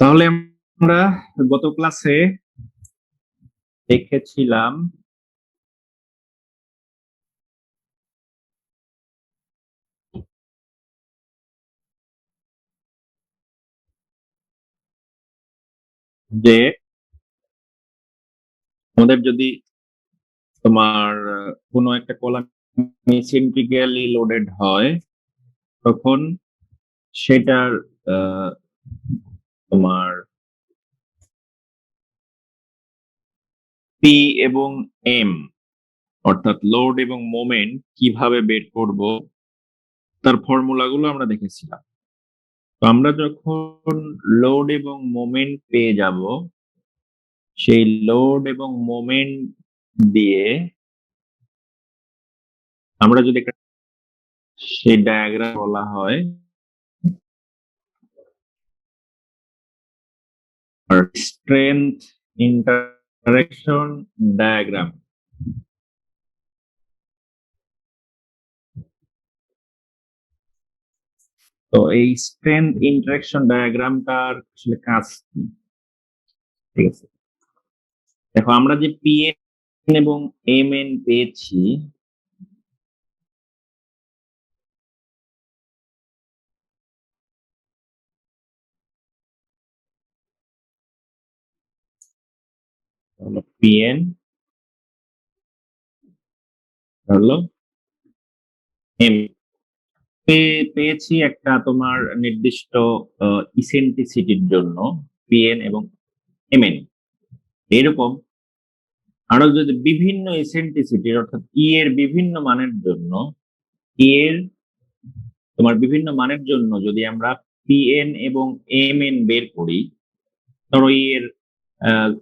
তাহলে আমরা গত ক্লাসে দেখেছিলাম যে আমাদের যদি তোমার কোনো একটা কলাম সিন্ট্রিক্যালি লোডেড হয় তখন সেটার তোমার পি এবং এম অর্থাৎ লোড এবং মোমেন্ট কিভাবে বের করব তার ফর্মুলাগুলো আমরা দেখেছিলাম। তো আমরা যখন লোড এবং মোমেন্ট পেয়ে যাব সেই লোড এবং মোমেন্ট দিয়ে আমরা যদি সেই ডায়াগ্রাম বলা হয় স্ট্রেংথ ইন্টারেকশন ডায়াগ্রাম। তো এই স্ট্রেংথ ইন্টারেকশন ডায়াগ্রামটার আসলে কাজ কি? ঠিক আছে, দেখো আমরা যে পিএন এবং এম এন পেয়েছি হলো পিএন হলো এম পেয়েছি একটা তোমার নির্দিষ্ট ইসেন্ট্রিসিটির জন্য পিএন এবং এমএন। এরকম আরো যদি বিভিন্ন ইসেন্ট্রিসিটির অর্থাৎ ই এর বিভিন্ন মানের জন্য ই এর তোমার বিভিন্ন মানের জন্য যদি আমরা পিএন এবং এমএন বের করি, ধরো ই এর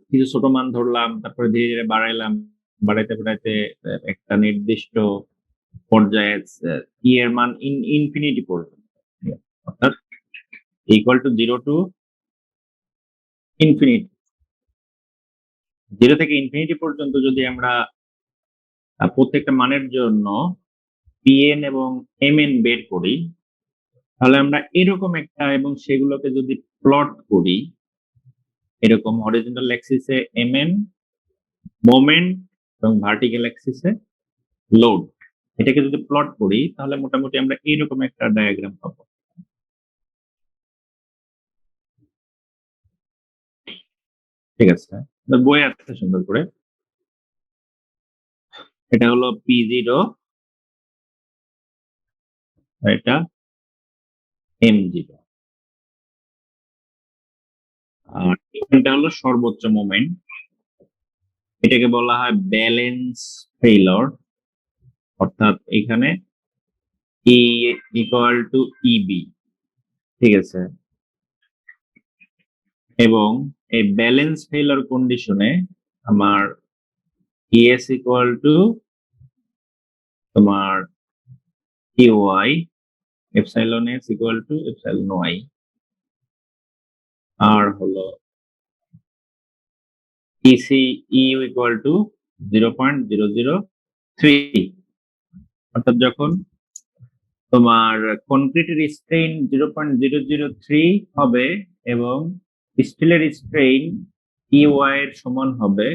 কিছু ছোট মান ধরলাম, তারপরে ধীরে ধীরে বাড়াইলাম, বাড়াইতে বাড়াইতে একটা নির্দিষ্ট পর্যায়ে ই এর মান ইনফিনিটি পর্যন্ত, অর্থাৎ ইকুয়াল টু 0 টু ইনফিনিটি। 0 থেকে ইনফিনিটি পর্যন্ত যদি আমরা প্রত্যেকটা মানের জন্য পিএন এবং এমএন বের করি, তাহলে আমরা এরকম একটা এবং সেগুলোকে যদি প্লট করি এরকম হরিজন্টাল অ্যাক্সিসে এমএন মোমেন্ট এবং ভার্টিক্যাল অ্যাক্সিসে লোড, এটাকে যদি প্লট করি তাহলে মোটামুটি আমরা এইরকম একটা ডায়াগ্রাম পাবো। ঠিক আছে, বই আছে সুন্দর করে। এটা হলো P0, এটা M0, আর এটা হলো সর্বোচ্চ মোমেন্ট। এটাকে বলা হয় ব্যালেন্স ফেইলর, অর্থাৎ এখানে E ইকুয়াল টু ইবি। ঠিক আছে, এবং এই ব্যালেন্স ফেইলর কন্ডিশনে আমার ইএস ইকুয়াল টু তোমার UI epsilon S equal to epsilon Y, আর হলো ইসি ইউ ইকুয়াল টু 0.003। অর্থাৎ যখন তোমার কনক্রিটের স্ট্রেইন 0.003 হবে এবং স্টিলের স্ট্রেইন ইউআই এর সমান হবে,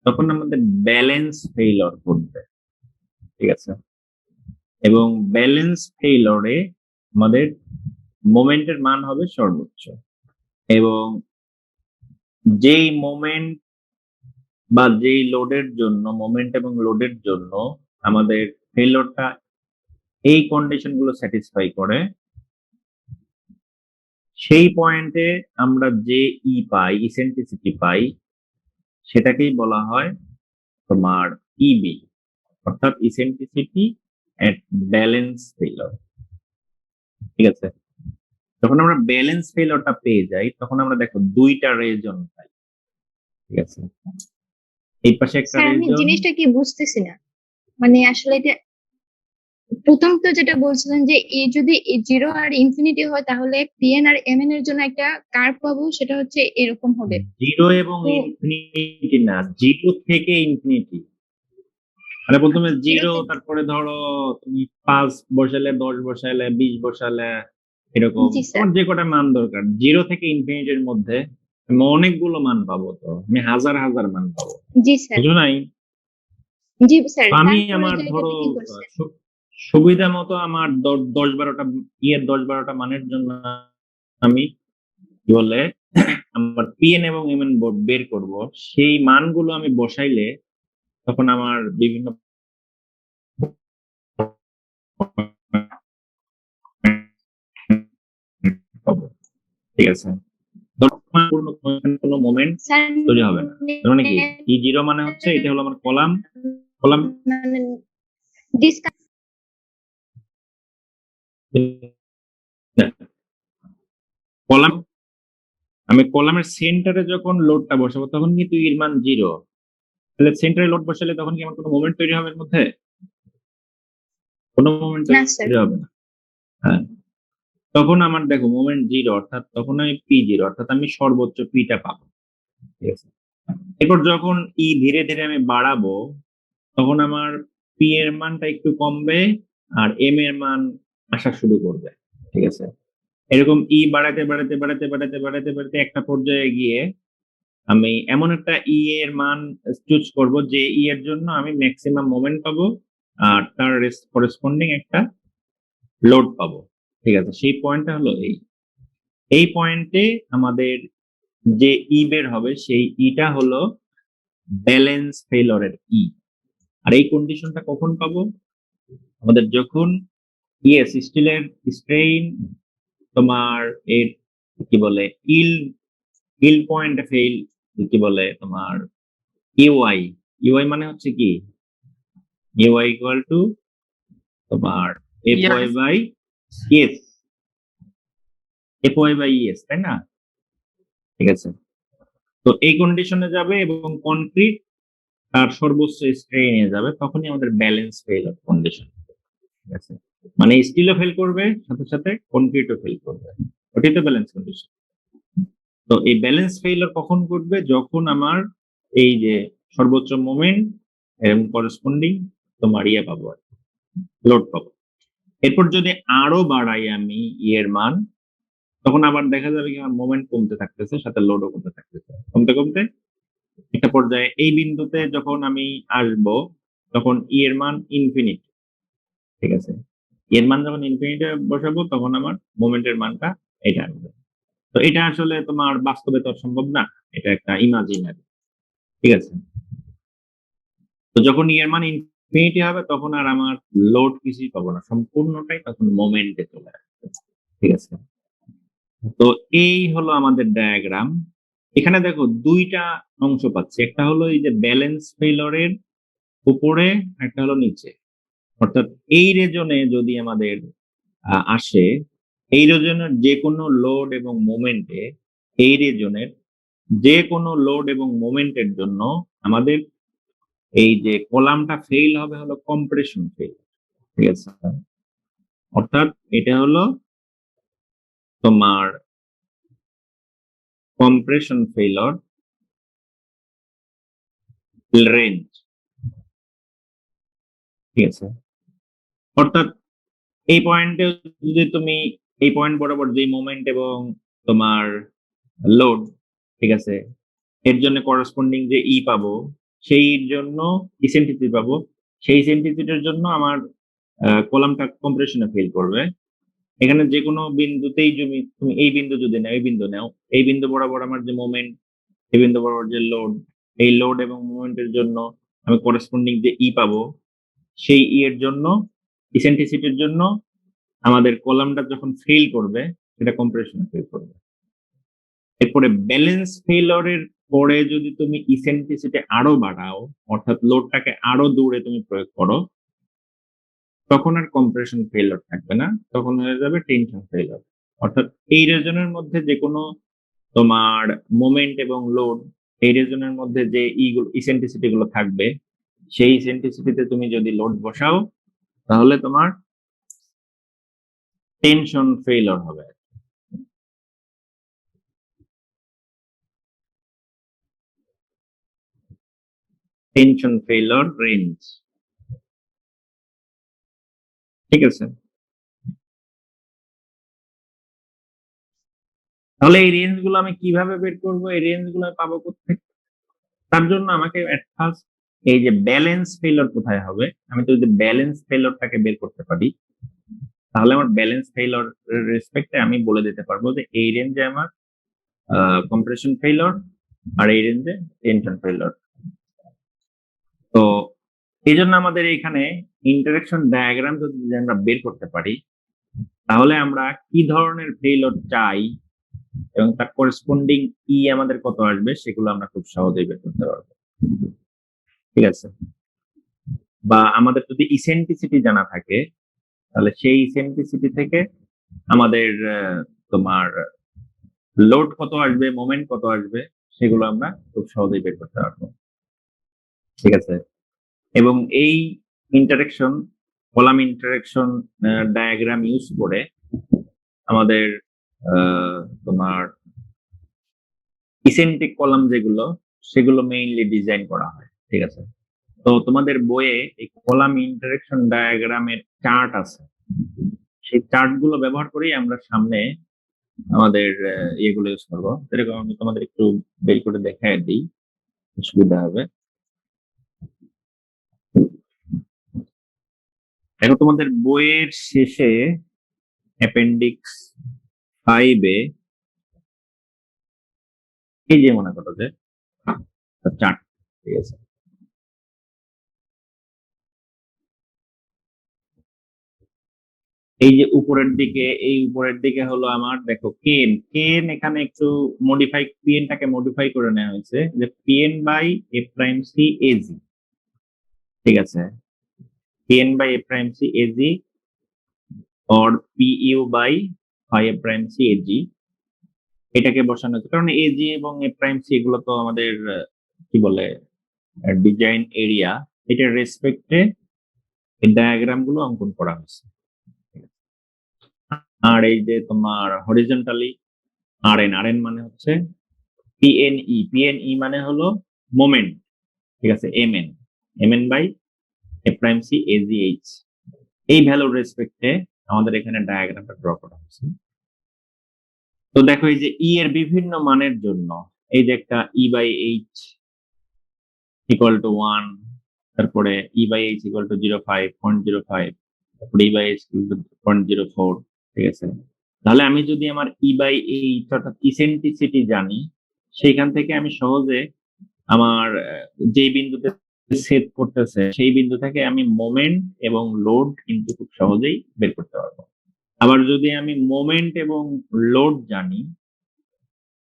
তখন আমাদের ব্যালেন্স ফেইলর ঘটবে। ঠিক আছে, এবং ব্যালেন্স ফেইলরে আমাদের মোমেন্টের মান হবে সর্বোচ্চ, এবং যেই মোমেন্ট বা যেই লোডের জন্য মোমেন্ট এবং লোডের জন্য আমাদের ফেইলরটা এই কন্ডিশন গুলো স্যাটিসফাই করে, সেই পয়েন্টে আমরা যে ই পাই, ইসেন্ট্রিসিটি পাই, সেটাকেই বলা হয় তোমার ইবি, অর্থাৎ ইসেন্ট্রিসিটি এট ব্যালেন্স ফেইলর। ঠিক আছে, যখন আমরা ব্যালেন্স ফেইলরটা পেয়ে যাই তখন আমরা দেখো দুইটা রেজন পাই। ঠিক আছে, এই পাশে একটা স্যার আমি রেজন। জিনিসটা কি বুঝতেছি না, মানে আসলে এটা প্রথম তো যেটা বলছিলেন যে যদি জিরো আর ইনফিনিটি হয় তাহলে পিএন আর এমএন এর জন্য একটা কার্ভ পাবো, সেটা হচ্ছে এরকম হবে। জিরো এবং তো ইনফিনিটি না, জিরো থেকে ইনফিনিটি। মানে প্রথমে জিরো জিরো, থেকে তারপরে ধরো তুমি 5 বসালে, 10 বসালে, 20 বসালে, এরকম জি স্যার। তোমার যে কটা মান দরকার 0 থেকে ইনফিনিটির মধ্যে আমি অনেকগুলো মান পাবো, তো আমি হাজার হাজার মান পাবো, জি স্যার। বুঝো নাই? জি স্যার, তো আমি তারপরে আমার ধরো জায়গাটা কি করছেন? সুবিধা মতো আমার 10-12টা ইয়ের 10-12টা মানের জন্য আমি কি বলে আমার পিএন এবং এমএন বের করব, সেই মানগুলো আমি বসাইলে তখন আমার বিভিন্ন পাবো। ঠিক আছে, ধরো আমার কোনো মোমেন্ট স্যার তৈরি হবে না। তার মানে কি E0 মানে হচ্ছে এটা হলো আমার কলাম, কলাম মানে ডিসকাস কলাম আমি কলামের সেন্টারে যখন লোডটা বসাবো তখন কিন্তু এর মান 0। তাহলে সেন্টারে লোড বসালে তখন কি আমার কোনো মোমেন্ট তৈরি হবে এর মধ্যে? কোনো মোমেন্ট না স্যার। তৈরি হবে না। হ্যাঁ, তখন আমার দেখো মোমেন্ট 0, অর্থাৎ তখন আমি P0, অর্থাৎ আমি সর্বোচ্চ পিটা পাবো। ঠিক আছে, এরপর যখন ধীরে ধীরে আমি বাড়াবো তখন আমার পি এর মানটা একটু কমবে আর এম এর মান আসা শুরু করবে। ঠিক আছে, এরকম বাড়াতে বাড়াতে বাড়াতে বাড়াতে বাড়াতে বাড়াতে একটা পর্যায়ে গিয়ে আমি এমন একটা এর মান চুজ করব যে এর জন্য আমি ম্যাক্সিমাম মোমেন্ট পাবো আর তার করেসপন্ডিং একটা লোড পাবো। ঠিক আছে, সেই পয়েন্টটা হলো এই পয়েন্টে আমাদের যে বের হবে সেই টা হলো ব্যালেন্স ফেলরের আর এই কন্ডিশনটা কখন পাবো? আমাদের যখন স্টিলের স্ট্রেইন তোমার এর কি বলে ইল ইল পয়েন্ট ফেল, কি বলে তোমার ইউআই, ইউআই মানে হচ্ছে কি ইউআই ইকুয়াল টু তোমার F Y Yes. By S, F Y by S, তাই না? ঠিক আছে, তো এই কন্ডিশনে যাবে এবং কনক্রিট তার সর্বোচ্চ স্ট্রেইনে যাবে, তখনই আমাদের ব্যালেন্স ফেল কন্ডিশন। ঠিক আছে, মানে স্টিলও ফেল করবে সাথে সাথে কনক্রিটও ফেল করবে, ওটাই তো ব্যালেন্স কন্ডিশন। তো এই ব্যালেন্স ফেইলার কখন ঘটবে? যখন আমার এই যে সর্বোচ্চ মোমেন্ট এবং করেসপন্ডিং তোমার পাবো, লোড পাবো। এরপর যদি আরো বাড়াই আমি এর মান, তখন আবার দেখা যাবে কি আমার মোমেন্ট কমতে থাকতেছে, সাথে লোডও কমতে থাকতেছে, কমতে কমতে একটা পর্যায়ে এই বিন্দুতে যখন আমি আসবো তখন এর মান ইনফিনিটি। ঠিক আছে, এর মান যখন ইনফিনিটি বসাবো তখন আমার মোমেন্টের মানটা এটা আসবে। তো এটা আসলে তোমার বাস্তবে তো আর সম্ভব না, এটা একটা ইমাজিনারি। ঠিক আছে, তো যখন এর মান ইনফিনিটি হবে তখন আর আমার লোড কিছুই পাবো না, সম্পূর্ণটাই তখন মোমেন্টে চলে আসবে। ঠিক আছে, তো এই হলো আমাদের ডায়াগ্রাম। এখানে দেখো দুইটা অংশ পাচ্ছি, একটা হলো এই যে ব্যালেন্স ফেইলরের উপরে, একটা হলো নিচে। অর্থাৎ এই রেজনে যদি আমাদের আসে, এই রেজনের যে কোনো লোড এবং মোমেন্টে, এই রিজনের যে কোনো লোড এবং মোমেন্টের জন্য আমাদের এই যে কলামটা ফেইল হবে হলো কম্প্রেশন ফেইল। ঠিক আছে, অর্থাৎ এটা হলো তোমার কম্প্রেশন ফেইলর রেঞ্জ। ঠিক আছে, অর্থাৎ এই পয়েন্টে যদি তুমি এই পয়েন্ট বরাবর যে মোমেন্ট এবং তোমার লোড, ঠিক আছে, এর জন্য করসপন্ডিং যে পাবো, সেই জন্য ইসেন্ট্রিসিটি পাবো, সেই ইসেন্ট্রিসিটির জন্য আমার কলামটা কম্প্রেশনে ফেল করবে। এখানে যে কোনো বিন্দুতেই তুমি এই বিন্দু যদি নাও, এই বিন্দু নাও, এই বিন্দু বরাবর আমার যে মোমেন্ট, এই বিন্দু বরাবর যে লোড, এই লোড এবং মোমেন্টের জন্য আমি করসপন্ডিং যে পাবো, সেই এর জন্য ইসেন্ট্রিসিটির জন্য আমাদের কলামটা যখন ফেল করবে সেটা কম্প্রেশনে ফেল করবে। এরপরে ব্যালেন্স ফেইলরের পরে যদি তুমি ইসেন্ট্রিসিটি আরো বাড়াও, অর্থাৎ লোডটাকে আরো দূরে তুমি প্রয়োগ করো, তখন আর কম্প্রেশন ফেইলর থাকবে না, তখন হয়ে যাবে টেনশন ফেইলর। অর্থাৎ এই রিজনের মধ্যে যে কোনো তোমার মোমেন্ট এবং লোড, এই রিজনের মধ্যে যে ইসেন্ট্রিসিটি গুলো থাকবে, সেই ইসেন্ট্রিসিটিতে তুমি যদি লোড বসাও তাহলে তোমার টেনশন ফেইলর হবে। Tension failure range. ঠিক আছে, তাহলে এই রেঞ্জ গুলো আমি কিভাবে বের করবো? এই রেঞ্জ গুলো আমি পাবো কোত্থেকে? তার জন্য আমাকে এট ফার্স্ট এই যে ব্যালেন্স ফেইলর কোথায় হবে, আমি তো যদি ব্যালেন্স ফেইলরটাকে বের করতে পারি, তাহলে আমার ব্যালেন্স ফেইলর রেসপেক্টে আমি বলে দিতে পারবো যে এই রেঞ্জে আমার কম্প্রেশন ফেইলর আর এই রেঞ্জে টেনশন ফেইলর। তো এই জন্য আমাদের এখানে ইন্টারেকশন ডায়াগ্রাম যদি আমরা বের করতে পারি, তাহলে আমরা কি ধরনের ফেইলর চাই এবং তার করেসপন্ডিং ই আমাদের কত আসবে সেগুলো আমরা খুব সহজেই বের করতে পারবো। ঠিক আছে? বা আমাদের যদি ইসেন্ট্রিসিটি জানা থাকে, তাহলে সেই ইসেন্ট্রিসিটি থেকে আমাদের তোমার লোড কত আসবে, মোমেন্ট কত আসবে, সেগুলো আমরা খুব সহজেই বের করতে পারবো। ঠিক আছে? এবং এই interaction, column interaction diagram use করে আমাদের তোমার ইসেন্ট্রিক কলাম যেগুলো, সেগুলো মেইনলি ডিজাইন করা হয়। ঠিক আছে? তো তোমাদের বইয়ে এই কলাম ইন্টারেকশন ডায়াগ্রামের চার্ট আছে, সেই চার্ট গুলো ব্যবহার করেই আমরা সামনে আমাদের ইয়েগুলো ইউজ করবো। এরকম আমি তোমাদের একটু বের করে দেখাই দিই, সুবিধা হবে। দেখো তোমাদের বইয়ের শেষে অ্যাপেন্ডিক্স 5-এ এই যে মনে করো যে চার্ট, ঠিক আছে, এই যে উপরের দিকে, এই উপরের দিকে হলো আমার, দেখো কেন, কেন এখানে একটু মডিফাই, পিএনটাকে মডিফাই করে নেওয়া হয়েছে যে PN by A prime C AG. ঠিক আছে? PN by A prime C AG or PU by phi A prime C AG, এটাকে বসানো হয়েছে কারণ এজি এবং এ প্রাইম সি এগুলো তো আমাদের কি বলে ডিজাইন এরিয়া, এটার রেসপেক্টে এই ডায়াগ্রাম গুলো অঙ্কন করা হয়েছে। আর এই যে তোমার হরিজন্টালি আরএন, আরএন মানে হচ্ছে পিএনই, পিএনই মানে হলো মোমেন্ট। ঠিক আছে? MN, MN by A prime C AGH, এই ভ্যালুর রেসপেক্টে আমাদের এখানে ডায়াগ্রামটা ড্র করা হয়েছে। তো দেখো এই যে ই এর বিভিন্ন মানের জন্য এই যে একটা ই বাই এইচ ইকুয়াল টু 1, তারপরে ই বাই এইচ ইকুয়াল টু 0.05, তারপরে ই বাই এইচ ইকুয়াল টু 0.04। ঠিক আছে? তাহলে আমি যদি আমার ই বাই এইচ অর্থাৎ ইসেন্ট্রিসিটি জানি, সেইখান থেকে আমি সহজে আমার যেই বিন্দুতে সেট করতেছে সেই বিন্দু থেকে আমি মোমেন্ট এবং লোড কিন্তু খুব সহজেই বের করতে পারবো। আবার যদি আমি মোমেন্ট এবং লোড জানি,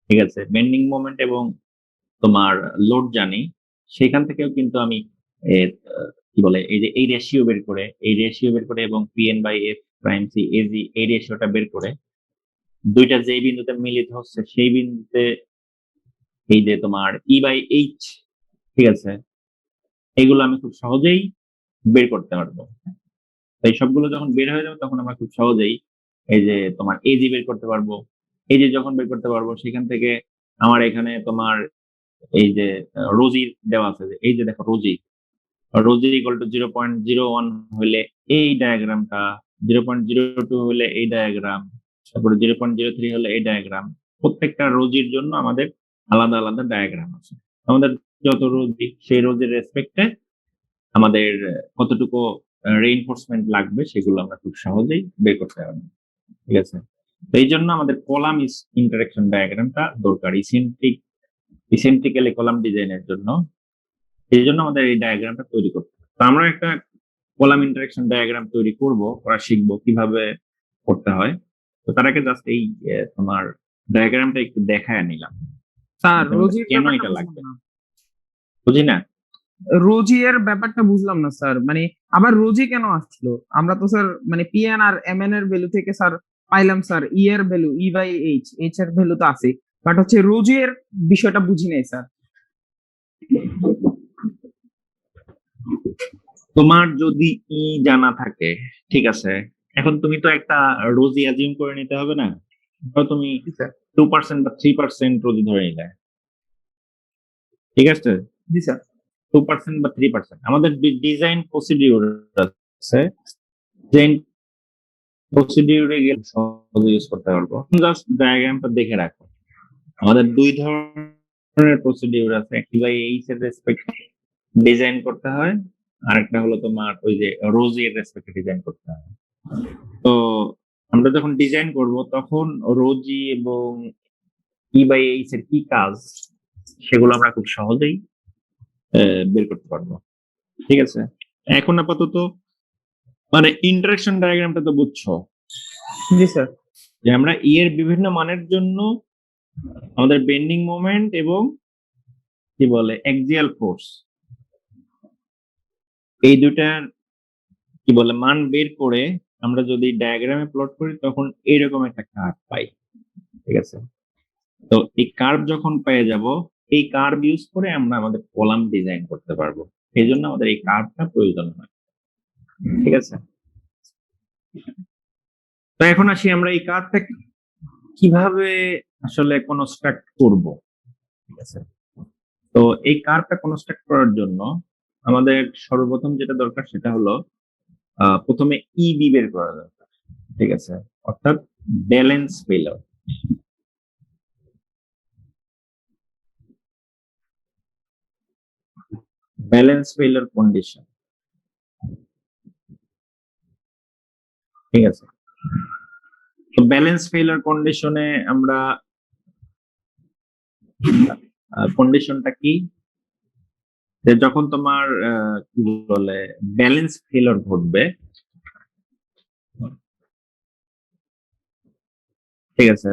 ঠিক আছে, বেন্ডিং মোমেন্ট এবং তোমার লোড জানি, সেখান থেকেও কিন্তু আমি কি বলে এই যে এই রেশিও বের করে, এই রেশিও বের করে এবং PN by F prime C AG এই রেশিওটা বের করে দুইটা যেই বিন্দুতে মিলিত হচ্ছে সেই বিন্দুতে এই যে তোমার ই বাই এইচ, ঠিক আছে, এগুলো আমি খুব সহজেই বের করতে পারবো। এই সবগুলো যখন বের হয়ে যাবে তখন আমরা খুব সহজেই এই যে তোমার এজি বের করতে পারবো। এজি যখন বের করতে পারবো সেখান থেকে আমার এখানে তোমার এই যে রোজির দেওয়া আছে, যে এই যে দেখো রোজি, রোজি ইকুয়াল টু 0.01 হলে এই ডায়াগ্রামটা, 0.02 হলে এই ডায়াগ্রাম, তারপরে 0.03 হলে এই ডায়াগ্রাম। প্রত্যেকটা রোজির জন্য আমাদের আলাদা আলাদা ডায়াগ্রাম আছে। আমাদের যত রোজি, সেই রোজির রেসপেক্টে আমাদের কতটুকু রেইনফোর্সমেন্ট লাগবে সেগুলো আমরা খুব সহজেই বের করতে পারবো। ঠিক আছে? তো এই জন্য আমাদের কলাম ইন্টারেকশন ডায়াগ্রামটা দরকার ইসেন্ট্রিক্যালি কলাম ডিজাইনের জন্য। এই জন্য আমাদের এই ডায়াগ্রামটা তৈরি করতে হবে। তো আমরা একটা কলাম ইন্টারেকশন ডায়াগ্রাম তৈরি করব, ওরা শিখবো কিভাবে করতে হয়। তো তার আগে জাস্ট এই তোমার ডায়াগ্রামটা একটু দেখায় নিলাম, স্যার আমাদের রোজির কেন ব্যাপারটা এটা বুঝলাম লাগবে। না। বুঝি না? রোজি এর ব্যাপারটা বুঝলাম না স্যার, মানে আবার রোজি কেন আসলো? আমরা তো স্যার মানে পিএন আর এমএন এর ভ্যালু থেকে স্যার পাইলাম স্যার ই এর value, E by H, H এর ভ্যালু তো আছে, বাট হচ্ছে রোজি এর বিষয়টা বুঝি নাই স্যার। তোমার যদি ই জানা থাকে, ঠিক আছে, এখন তুমি তো একটা রোজি অ্যাজিউম করে নিতে হবে না? ধরো তুমি 2% বা 3% রোজি ধরে নিলে, ঠিক আছে, জি স্যার। 2% বা 3%, আমাদের ডিজাইন প্রসিডিউর আছে যে প্রসিডিউরে গেলে সহজে ইউজ করতে পারবো। জাস্ট ডায়াগ্রামটা দেখে রাখো। আমাদের দুই ধরনের প্রসিডিউর আছে, একটি বাই এইচ এর রেসপেক্টে ডিজাইন করতে হয়, আরেকটা হলো তোমার ওই যে রোজি এর রেসপেক্টে ডিজাইন করতে হয়। তো আমরা যখন ডিজাইন করব তখন রোজি এবং ই বাই এইচ এর কি কাজ সেগুলো আমরা খুব সহজেই বের করতে পারবো। ঠিক আছে, এখন আপাতত মানে ইন্টারেকশন ডায়াগ্রামটা তো বুঝছো জি স্যার। যে আমরা ই এর বিভিন্ন মানের জন্য আমাদের বেন্ডিং মোমেন্ট এবং কি বলে অ্যাক্সিয়াল ফোর্স, এই দুটার কি বলে মান বের করে আমরা যদি ডায়াগ্রামে প্লট করি তখন এইরকম একটা কার্ভ পাই। ঠিক আছে, তো এই কার্ভ যখন পেয়ে যাব, এই কার্ভ ইউজ করে আমরা আমাদের কলাম ডিজাইন করতে পারবো। এই জন্য আমাদের এই কার্ভটা প্রয়োজন হয়। ঠিক আছে, তো এখন আসি আমরা এই কার্ভটা কিভাবে আসলে কনস্ট্রাক্ট করব। ঠিক আছে, তো এই কার্ভটা কনস্ট্রাক্ট করার জন্য আমাদের সর্বপ্রথম যেটা দরকার সেটা হলো প্রথমে ইবি বের করা দরকার। ঠিক আছে, অর্থাৎ ব্যালেন্স ফেলার। ব্যালেন্স ফেলার কন্ডিশন। ঠিক আছে, তো ব্যালেন্স ফেলার কন্ডিশনে আমরা কন্ডিশনটা কি, যে যখন তোমার কি বলে ব্যালেন্স ফেলার ঘটবে, ঠিক আছে,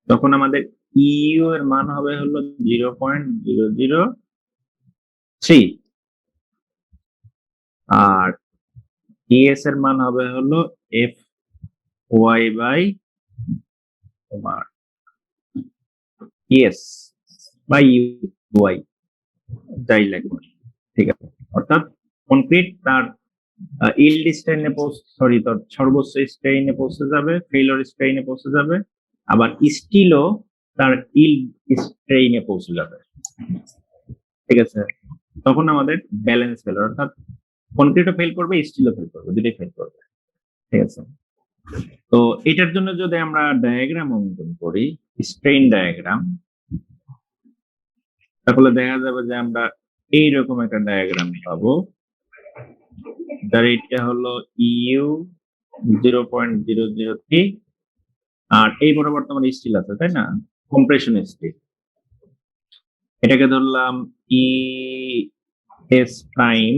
তখন আমাদের ইউ এর মান হবে হলো 0.003 আর ইএস এর মান হবে হলো এফ ওয়াই বাই তোমার ইএস বাই ইউআই, যাই লাগবে। ঠিক আছে, অর্থাৎ কনক্রিট তার ইল্ড স্ট্রেইনে সরি তোর সর্বোচ্চ স্ট্রেইনে পৌঁছে যাবে, ফেইলর স্ট্রেইনে পৌঁছে যাবে, আবার স্টিলও তার ইল্ড স্ট্রেইনে পৌঁছে যাবে। ঠিক আছে, তখন আমাদের ব্যালেন্স ফেলার, অর্থাৎ কনক্রিটও ফেল করবে, স্টিলও ফেল করবে, দুটোই ফেল করবে। ঠিক আছে, তো এটার জন্য যদি আমরা ডায়াগ্রাম অঙ্কন করি, স্ট্রেইন ডায়াগ্রাম, তাহলে দেখা যাবে যে আমরা এইরকম একটা ডায়াগ্রাম পাবো, যার এটা হলো ইউ 0.003 আর এই বরাবর তোমার স্টিল আছে, তাই না, কম্প্রেশন স্টিল। এটাকে ধরলাম ই এস প্রাইম,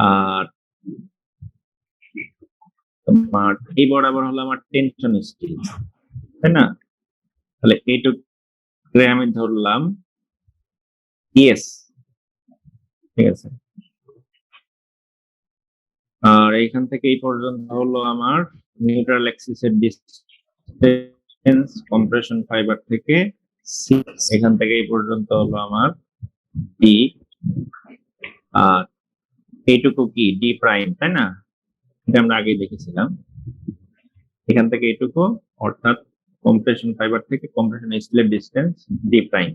আর তোমার এই বরাবর হলো আমার টেনশন স্টিল, তাই না। তাহলে এইটুকু আমি ধরলাম ইএস। ঠিক আছে, আর এইখান থেকে এই পর্যন্ত হলো আমার নিউট্রাল অ্যাক্সিসের ডিসটেন্স কম্প্রেশন ফাইবার থেকে সি, এখান থেকে এই পর্যন্ত হলো আমার ডি, আর এইটুকু কি ডি প্রাইম, তাই না, এটা আমরা আগেই দেখেছিলাম। এখান থেকে এইটুকু, অর্থাৎ কম্প্রেশন ফাইবার থেকে কম্প্রেশন স্টিলের ডিসটেন্স ডি প্রাইম।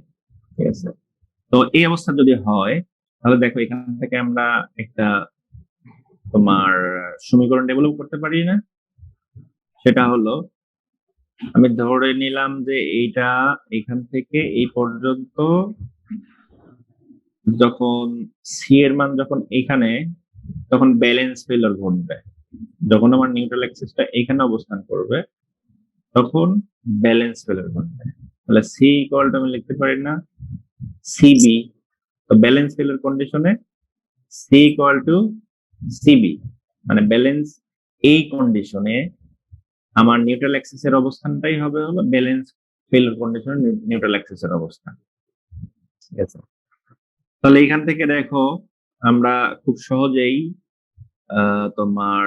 ঠিক আছে, তো এই অবস্থা যদি হয় তাহলে দেখো এখান থেকে আমরা একটা তোমার সমীকরণ ডেভেলপ করতে পারি না, সেটা হলো আমি ধরে নিলাম যে এইটা এখান থেকে এই পর্যন্ত যখন সি এর মান যখন এখানে, তখন ব্যালেন্স ফেলার ঘটবে। যখন আমার নিউট্রাল অ্যাক্সিসটা এখানে অবস্থান করবে তখন ব্যালেন্স ফেলার ঘটবে। তাহলে সি ইকুয়াল টু আমি লিখতে পারি না সিবি, তো ব্যালেন্স ফেলার কন্ডিশনে সি ইকুয়াল টু সিবি, মানে ব্যালেন্স এই কন্ডিশনে আমার নিউট্রাল অ্যাক্সিসের অবস্থানটাই হবে হলো ব্যালেন্স ফেলার কন্ডিশনে নিউট্রাল অ্যাক্সিসের অবস্থান। ঠিক আছে, তাহলে এখান থেকে দেখো আমরা খুব সহজেই তোমার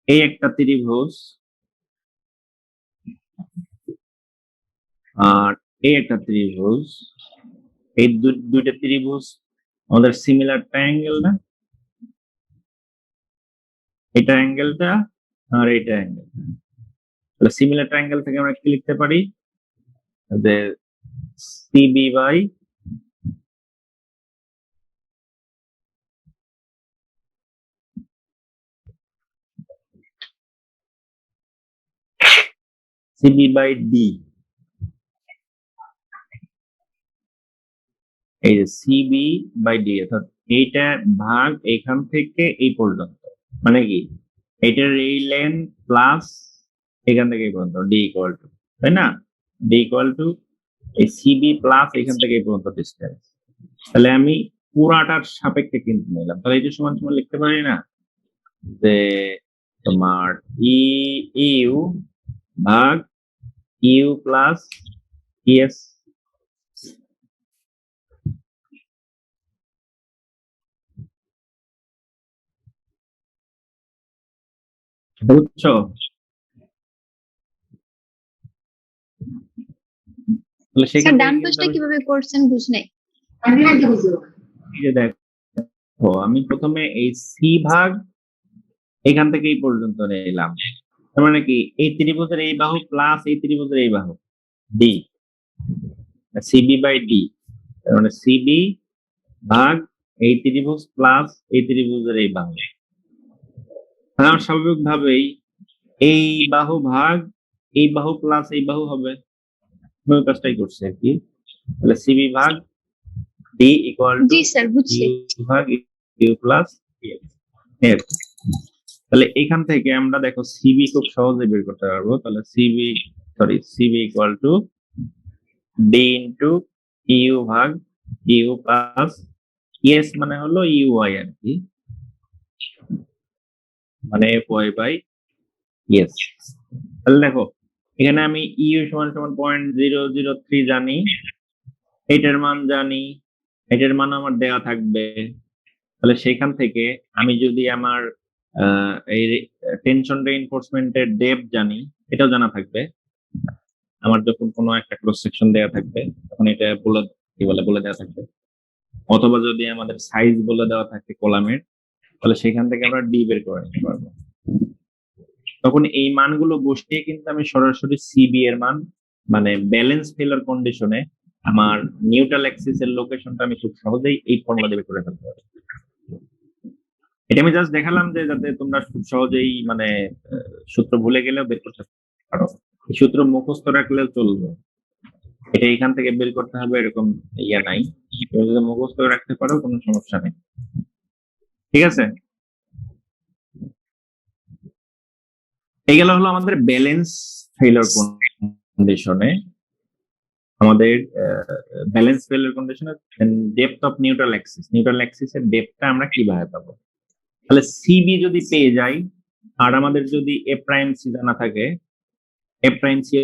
এই একটা ত্রিভুজ আর এই একটা ত্রিভুজ, এই দুইটা ত্রিভুজ আমাদের সিমিলার ট্রায়াঙ্গেল না, এটা অ্যাঙ্গেলটা আর এটা অ্যাঙ্গেলটা, তাহলে সিমিলার ট্রায়াঙ্গেল থেকে আমরা কি লিখতে পারি যে CB by CB by D, এই যে সিবি বাই ডি, অর্থাৎ এইটা ভাগ এখান থেকে এই পর্যন্ত, মানে কি এটার এই লেন প্লাস এখান থেকে এই পর্যন্ত ডি ইকুয়াল টু, তাই না? ডি ইকুয়াল টু এই সিবি প্লাস এখান থেকে এই পর্যন্ত ডিস্টেন্স। তাহলে আমি পুরাটার সাপেক্ষে কিন্তু নিলাম, তাহলে এটা সমান সমান লিখতে পারি না যে তোমার ই ইউ ভাগ ইউ প্লাস ইএস। বুঝছো? তাহলে স্যার সেখান ডান থেকে কিন্তু পাশটা আমি কিভাবে করছেন বুঝ নাই। এই যে দেখো আমি প্রথমে এই সি ভাগ এখান থেকে এই পর্যন্ত নিলাম, তার মানে কি এই ত্রিভুজের এই বাহু প্লাস এই ত্রিভুজের এই বাহু ডি, সিবি বাই ডি, তার মানে সিবি ভাগ এই ত্রিভুজ প্লাস এই ত্রিভুজের এই বাহু। আমার স্বাভাবিকভাবেই এই বাহু ভাগ এই বাহু প্লাস এই বাহু হবে, আমি ওই কাজটাই করছি আর কি। তাহলে সিবি ভাগ D equal to G sir বুঝছি। ইউ ভাগ ইউ প্লাস এর। তাহলে এখান থেকে আমরা দেখো সিবি খুব সহজে বের করতে পারবো। তাহলে CB equal to D into U ভাগ ইউ প্লাস ইএস, মানে হলো ইউআই আর কি, মানে এফ ওয়াই বাই ইএস। তাহলে দেখো এখানে আমি ইউ সমান সমান 0.003 জানি, এটার মান জানি, এটার মান আমার দেওয়া থাকবে। তাহলে সেখান থেকে আমি যদি আমার এই টেনশন রেইনফোর্সমেন্টের ডেপথ জানি, এটাও জানা থাকবে। আমার যখন কোনো একটা ক্রস সেকশন দেওয়া থাকবে তখন এটা বলে দেওয়া থাকবে, অথবা যদি আমাদের সাইজ বলে দেওয়া থাকে কলামের, তাহলে সেখান থেকে আমরা ডি বের করে নিতে পারবো। তখন এই মানগুলো বসিয়ে কিন্তু আমি সরাসরি সিবি এর মান, মানে ব্যালেন্স ফেলার কন্ডিশনে আমার নিউট্রাল অ্যাক্সিস এর লোকেশনটা আমি খুব সহজেই এই ফর্মুলা দিয়ে বের করে ফেলতে পারি। এটা আমি জাস্ট দেখালাম যে যাতে তোমরা খুব সহজেই মানে সূত্র ভুলে গেলেও বের করতে পারো, এই সূত্র মুখস্থ রাখলেও চলবে। এটা এখান থেকে বের করতে হবে এরকম ইয়া নাই, তুমি যদি মুখস্থ রাখতে পারো কোনো সমস্যা নেই। ঠিক আছে, এই গেল হলো আমাদের ব্যালেন্স ফেইলার কন্ডিশনে, আমাদের ব্যালেন্স ফেইলার কন্ডিশনে ডেপথ অফ নিউট্রাল অ্যাক্সিস এর ডেপথটা আমরা কিভাবে পাবো। তাহলে সিবি যদি পেয়ে যাই আর আমাদের যদি এ প্রাইম সি জানা থাকে, এ প্রাইম সি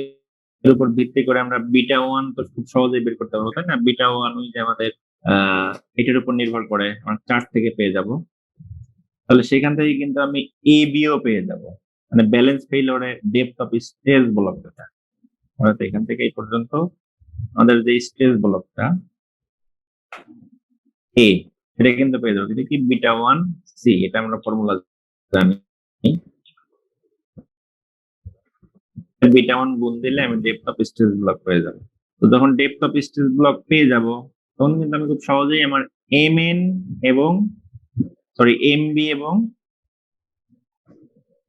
এর উপর ভিত্তি করে আমরা বিটা ওয়ান তো খুব সহজেই বের করতে পারবো, তাই না? বিটা ওয়ান ওই যে আমাদের এটার উপর নির্ভর করে আমরা চার্ট থেকে পেয়ে যাব। তাহলে সেখান থেকে কিন্তু আমি এ বিও পেয়ে যাব, মানে ব্যালেন্স ফেইলিওরের ডেপথ অফ স্ট্রেস ব্লকটা, অর্থাৎ এখান থেকে এই পর্যন্ত আমাদের যে স্ট্রেস ব্লকটা এ, এটা কিন্তু পেয়ে যাবো। এটা কি বিটা ওয়ান সি, এটা আমরা ফর্মুলা জানি। বিটা ওয়ান গুণ দিলে আমি ডেপথ অফ স্ট্রেস ব্লক পেয়ে যাবো। তো যখন ডেপথ অফ স্ট্রেস ব্লক পেয়ে যাব তখন কিন্তু আমি খুব সহজেই আমার এম এন এবং এম বি এবং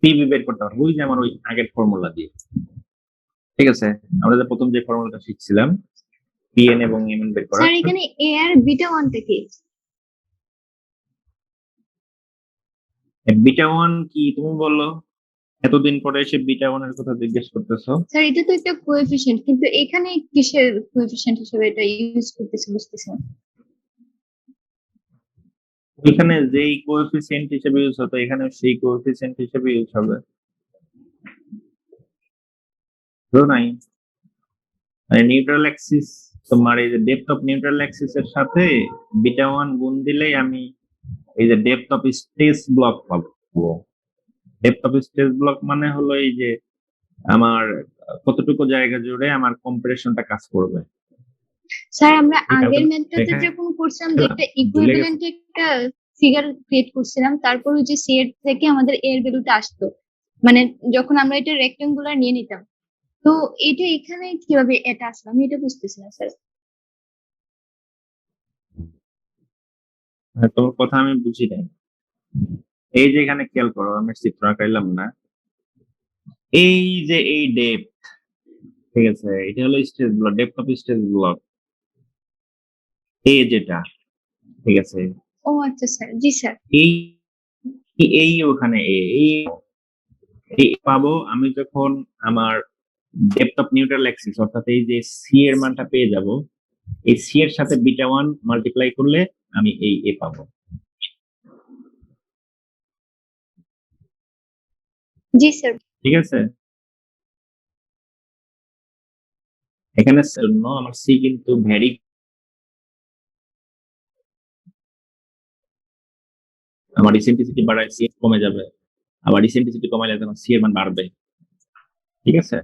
পিবি বের করতে পারবো, ওই যে আমার ওই আগের ফর্মুলা দিয়ে। ঠিক আছে, আমরা যে প্রথম যে ফর্মুলাটা শিখছিলাম পিএন এবং এমএন বের করা। স্যার এখানে এ আর বিটা ওয়ানটা কি? বিটা ওয়ান কি তুমি বললো, এতদিন পরে এসে বিটা ওয়ান এর কথা জিজ্ঞেস করতেছো। স্যার এটা তো একটা কোএফিসিয়েন্ট, কিন্তু এখানে কিসের কোএফিসিয়েন্ট হিসেবে এটা ইউজ করতেছে বুঝতেছি না। এখানে যেই কোএফিসিয়েন্ট হিসেবে ইউজ হতো এখানে সেই কোএফিসিয়েন্ট হিসেবে ইউজ হবে, বুঝো নাই? মানে নিউট্রাল অ্যাক্সিস, তোমার এই যে ডেপথ অফ নিউট্রাল অ্যাক্সিস এর সাথে বিটা ওয়ান গুণ দিলেই আমি এই যে ডেপথ অফ স্ট্রেস ব্লক পাবো। ডেপথ অফ স্ট্রেস ব্লক মানে হলো এই যে আমার কতটুকু জায়গা জুড়ে আমার কম্প্রেশনটা কাজ করবে। স্যার আমরা এই আগের calculation ম্যাথটাতে দেখে যখন করছিলাম যে একটা ভুলে গেছো? ইকুইভ্যালেন্ট একটা ফিগার ক্রিয়েট করছিলাম, তারপর ওই যে সি এর থেকে আমাদের এর ভ্যালুটা আসতো, মানে যখন আমরা এটা রেক্টেঙ্গুলার নিয়ে নিতাম, তো এটা এখানে কিভাবে এটা আসলো আমি এটা বুঝতেছি না স্যার। হ্যাঁ, তোমার কথা আমি বুঝি নাই। এই যে এখানে খেয়াল করো, আমি চিত্র আঁকাইলাম না, এই যে এই ডেপথ, ঠিক আছে, এটা হলো stress block, depth of stress block এ যেটা, ঠিক আছে, ও আচ্ছা স্যার, জি স্যার। এই এই ওখানে এই এই পাবো আমি যখন আমার ডেপথ অফ নিউট্রাল অ্যাক্সিস, অর্থাৎ এই যে সি এর মানটা পেয়ে যাব, এই সি এর সাথে বিটা 1 মাল্টিপ্লাই করলে আমি এই এ পাবো। জি স্যার। ঠিক আছে, এখানে জন্য আমার সি কিন্তু ভ্যারি, আমার ইসেন্ট্রিসিটি বাড়ায় সি কমে যাবে, আবার ইসেন্ট্রিসিটি কমাইলে তখন সি এর মান বাড়বে। ঠিক আছে,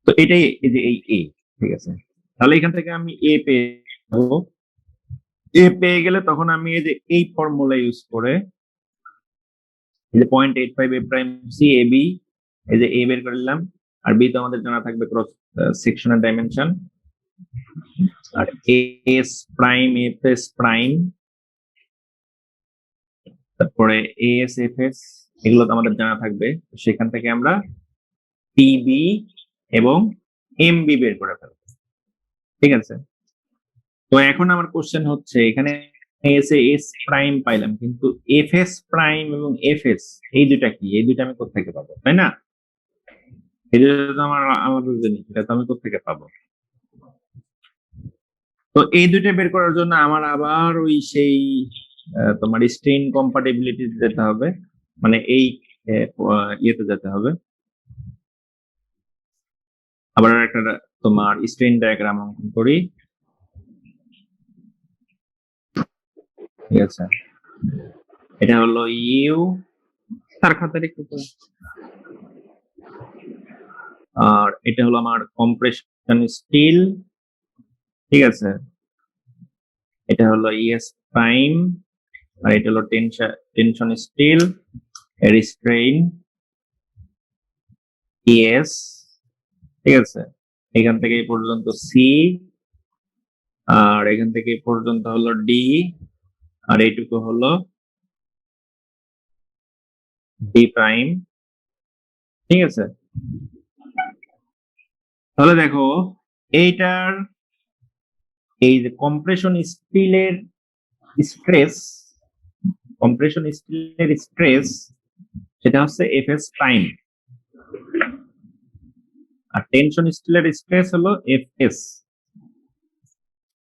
তো এটাই এই যে এই এ, ঠিক আছে, তাহলে এখান থেকে আমি এ পেয়ে যাবো। এ পেয়ে গেলে তখন আমি এই যে এই ফর্মুলা ইউজ করে এই যে 0.85 A prime C A B, এই যে এ বের করে নিলাম, আর বি তো আমাদের জানা থাকবে ক্রস সেকশনাল ডাইমেনশন, আর S prime F S prime, তারপরে এস এফ এস, এগুলো তো আমাদের জানা থাকবে। সেখান থেকে আমরা টিবি এবং এমবি বের করে ফেলবো। ঠিক আছে, তো এখন আমার কোশ্চেন হচ্ছে এখানে এস এস প্রাইম পাইলাম, কিন্তু এফ এস প্রাইম এবং এফ এস এই দুটা কি, এই দুটা আমি কোথেকে পাবো, তাই না? এই দুটো তো আমার আমাদের জানি, এটা তো আমি কোথেকে পাবো? তো এই দুটো বের করার জন্য আমার আবার ওই সেই তোমার স্ট্রেন কম্পাটিবিলিটি যেতে হবে, মানে এই ইয়েতে যেতে হবে, আবার একটা তোমার স্ট্রেন ডায়াগ্রাম অঙ্কন করি। ঠিক আছে, এটা হলো ইউ, স্যার খাতার একটু করে। আর এটা হলো আমার কম্প্রেশন স্টিল। ঠিক আছে, এটা হলো ইএস প্রাইম, আর এটা হলো টেনশন স্টিল, রিস্ট্রেইন ইএস। ঠিক আছে, এখান থেকে এই পর্যন্ত সি, আর এখান থেকে এই পর্যন্ত হলো ডি, আর এইটুকু হলো ডি প্রাইম। ঠিক আছে, তাহলে দেখো এইটার এই যে কম্প্রেশন স্টিলের স্ট্রেস, কম্প্রেশন স্টিলের স্ট্রেস সেটা হচ্ছে এফ এস প্রাইম, আর টেনশন স্টিলের স্ট্রেস হলো এফ এস।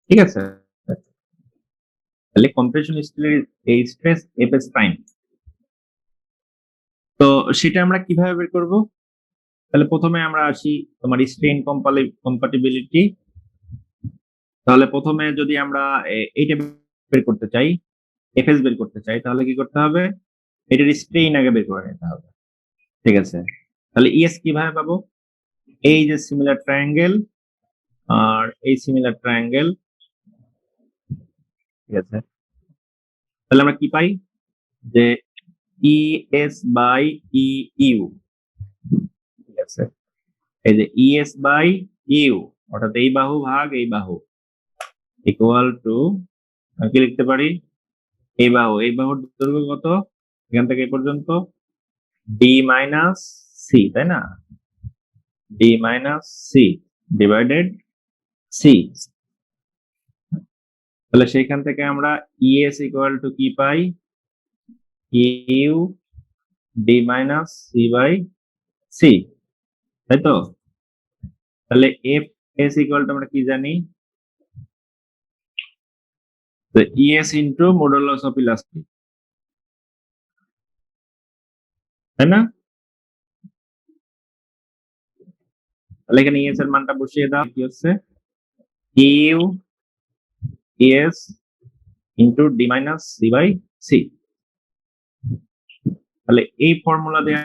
ঠিক আছে, তাহলে কম্প্রেশন স্টিলের এই স্ট্রেস এফ এস প্রাইম, তো সেটা আমরা কিভাবে বের করব? তাহলে প্রথমে আমরা আসি তোমার স্ট্রেন কম্পাটিবিলিটি। তাহলে প্রথমে যদি আমরা এইটা বের করতে চাই, এফএস বের করতে চাই, তাহলে কি করতে হবে? এটার স্ট্রেইন আগে বের করে নিতে হবে। ঠিক আছে, তাহলে ইএস কিভাবে পাবো? এই যে সিমিলার ট্রায়াঙ্গেল আর এই সিমিলার ট্রায়াঙ্গেল। ঠিক আছে, তাহলে আমরা কি পাই? যে ইএস বাই ই ইউ। ঠিক আছে, এই যে ইএস বাই ইউ, অর্থাৎ এই বাহু ভাগ এই বাহু ইকুয়াল টু, কি লিখতে পারি? এই বাহুর দৈর্ঘ্য কত এখান থেকে এই পর্যন্ত? ডি মাইনাস সি, তাই না? D minus C divided C. তাহলে সেইখান থেকে আমরা ইএস ইকুয়াল টু কি পাই? U D minus C by C, তাই তো? তাহলে এফ এস ইকুয়াল টু আমরা কি জানি? ES into modulus of elastic, তাই না? তাহলে এখানে ইএস এর মানটা বসিয়ে দাও, কি হচ্ছে? U ES into D minus C by C. তাহলে এই ফর্মুলা দিয়ে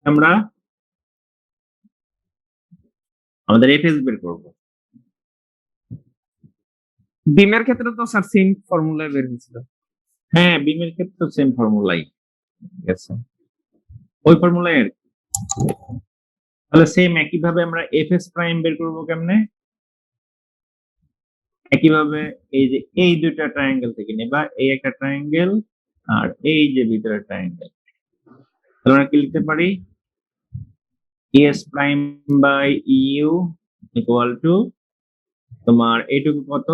আমরা আমাদের এফএস বের করব। বিমের ক্ষেত্রে তো স্যার সেম ফর্মুলায় বের হয়েছিল। হ্যাঁ, বিমের ক্ষেত্রে সেম ফর্মুলাই, ঠিক আছে, ওই ফর্মুলাই আর কি। তাহলে সেম একইভাবে আমরা এফএস প্রাইম বের করব কেমনে? একইভাবে এই যে এই দুইটা ট্রায়াঙ্গেল থেকে নেবা, এই একটা ট্রায়াঙ্গেল আর এই যে ভিতরে ট্রায়াঙ্গেল, আমরা কি লিখতে পারি ES prime by EU equal to তোমার এইটুকু কত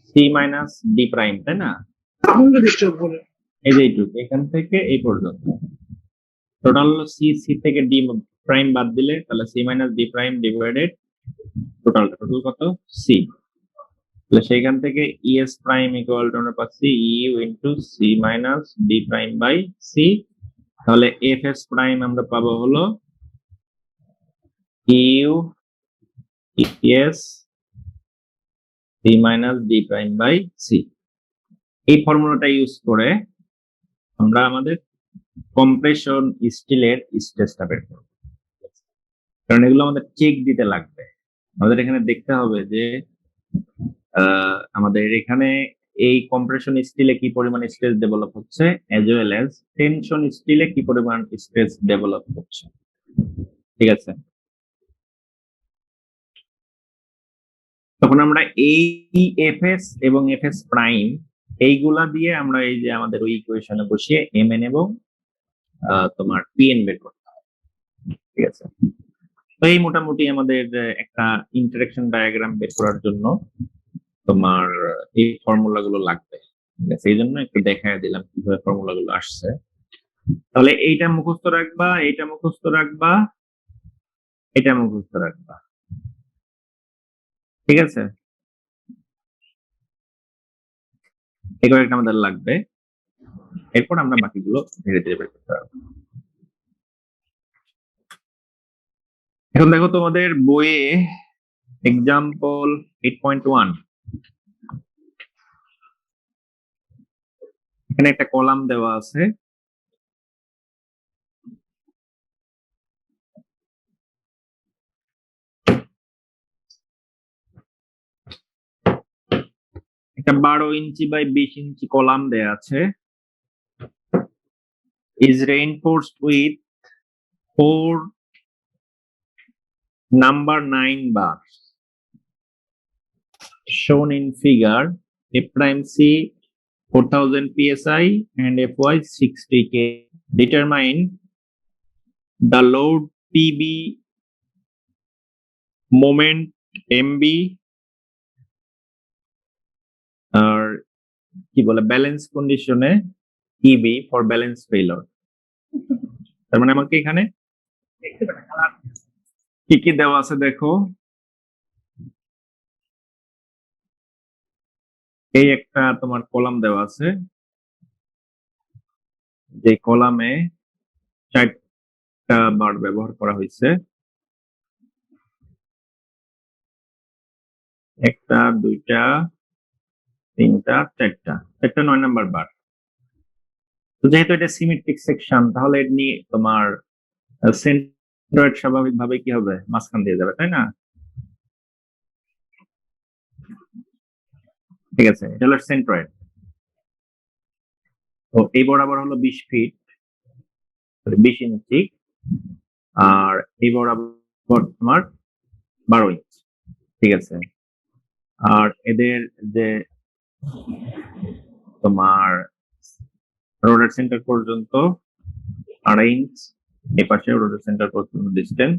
C মাইনাস D প্রাইম, তাই না? এই যে এইটুকু এখান থেকে এই পর্যন্ত টোটাল হলো C থেকে D প্রাইম বাদ দিলে তাহলে C minus D prime divided total কত C, তাহলে সেইখান থেকে ES প্রাইম ইকুয়াল টু আমরা পাচ্ছি EU into C minus D prime by C, তাহলে FS প্রাইম আমরা পাবো হলো EU ES C minus D prime by C। এই ফর্মুলাটা ইউজ করে আমরা আমাদের কম্প্রেশন স্টিলের স্ট্রেসটা বের করব, কারণ এগুলো আমাদের চেক দিতে লাগবে। আমাদের এখানে দেখতে হবে যে আমাদের এখানে এই কম্প্রেশন স্টিলে কি পরিমাণ স্ট্রেস ডেভেলপ হচ্ছে এজ ওয়েল এজ টেনশন স্টিলে কি পরিমাণ স্ট্রেস ডেভেলপ হচ্ছে, ঠিক আছে? তখন আমরা এই এফএস এবং এফএস প্রাইম এইগুলা দিয়ে আমরা এই যে আমাদের ওই ইকুয়েশনে বসিয়ে এমএন এবং তোমার পিএন বের করতে হবে, ঠিক আছে? তো এই মোটামুটি আমাদের একটা ইন্টারেকশন ডায়াগ্রাম বের করার জন্য তোমার এই ফর্মুলা গুলো লাগবে, ঠিক আছে? এই জন্য একটু দেখায় দিলাম কিভাবে ফর্মুলা গুলো আসছে। তাহলে এইটা মুখস্থ রাখবা, এইটা মুখস্থ রাখবা, এটা মুখস্থ রাখবা, ঠিক আছে? এই কয়েকটা আমাদের লাগবে, এরপর আমরা বাকিগুলো ধীরে ধীরে বের করতে পারবো। এখন দেখো তোমাদের বইয়ে এক্সাম্পল 8.1 এখানে একটা কলাম দেওয়া আছে, একটা 12 ইঞ্চি বাই 20 ইঞ্চি কলাম দেয়া আছে, is reinforced with 4 number 9 bars shown in figure F prime C 4000 psi and Fy 60 k. Determine the load PB, moment MB আর কি বলে ব্যালেন্স কন্ডিশনে EB ফর ব্যালেন্স ফেইলিওর। তার মানে আমাকে এখানে কি কি দেওয়া আছে দেখো, এই একটা তোমার কলাম দেওয়া আছে, যে কলামে 4টা বার ব্যবহার করা হয়েছে, একটা দুইটা তিনটা চারটা 9 নাম্বার বার। তো যেহেতু এটা সিমেট্রিক সেকশন তাহলে এমনি তোমার সেন্ট্রয়েড স্বাভাবিকভাবে কি হবে মাঝখান দিয়ে যাবে, তাই না? ঠিক আছে, এটা হলো সেন্ট্রয়েড। তো এই বরাবর হলো 20 ফিট 20 ইঞ্চি আর এই বরাবর তোমার 12 ইঞ্চি, ঠিক আছে? আর এদের যে তোমার রোডের সেন্টার পর্যন্ত 2.5 ইঞ্চ, এই পাশে রোডের সেন্টার পর্যন্ত ডিসটেন্স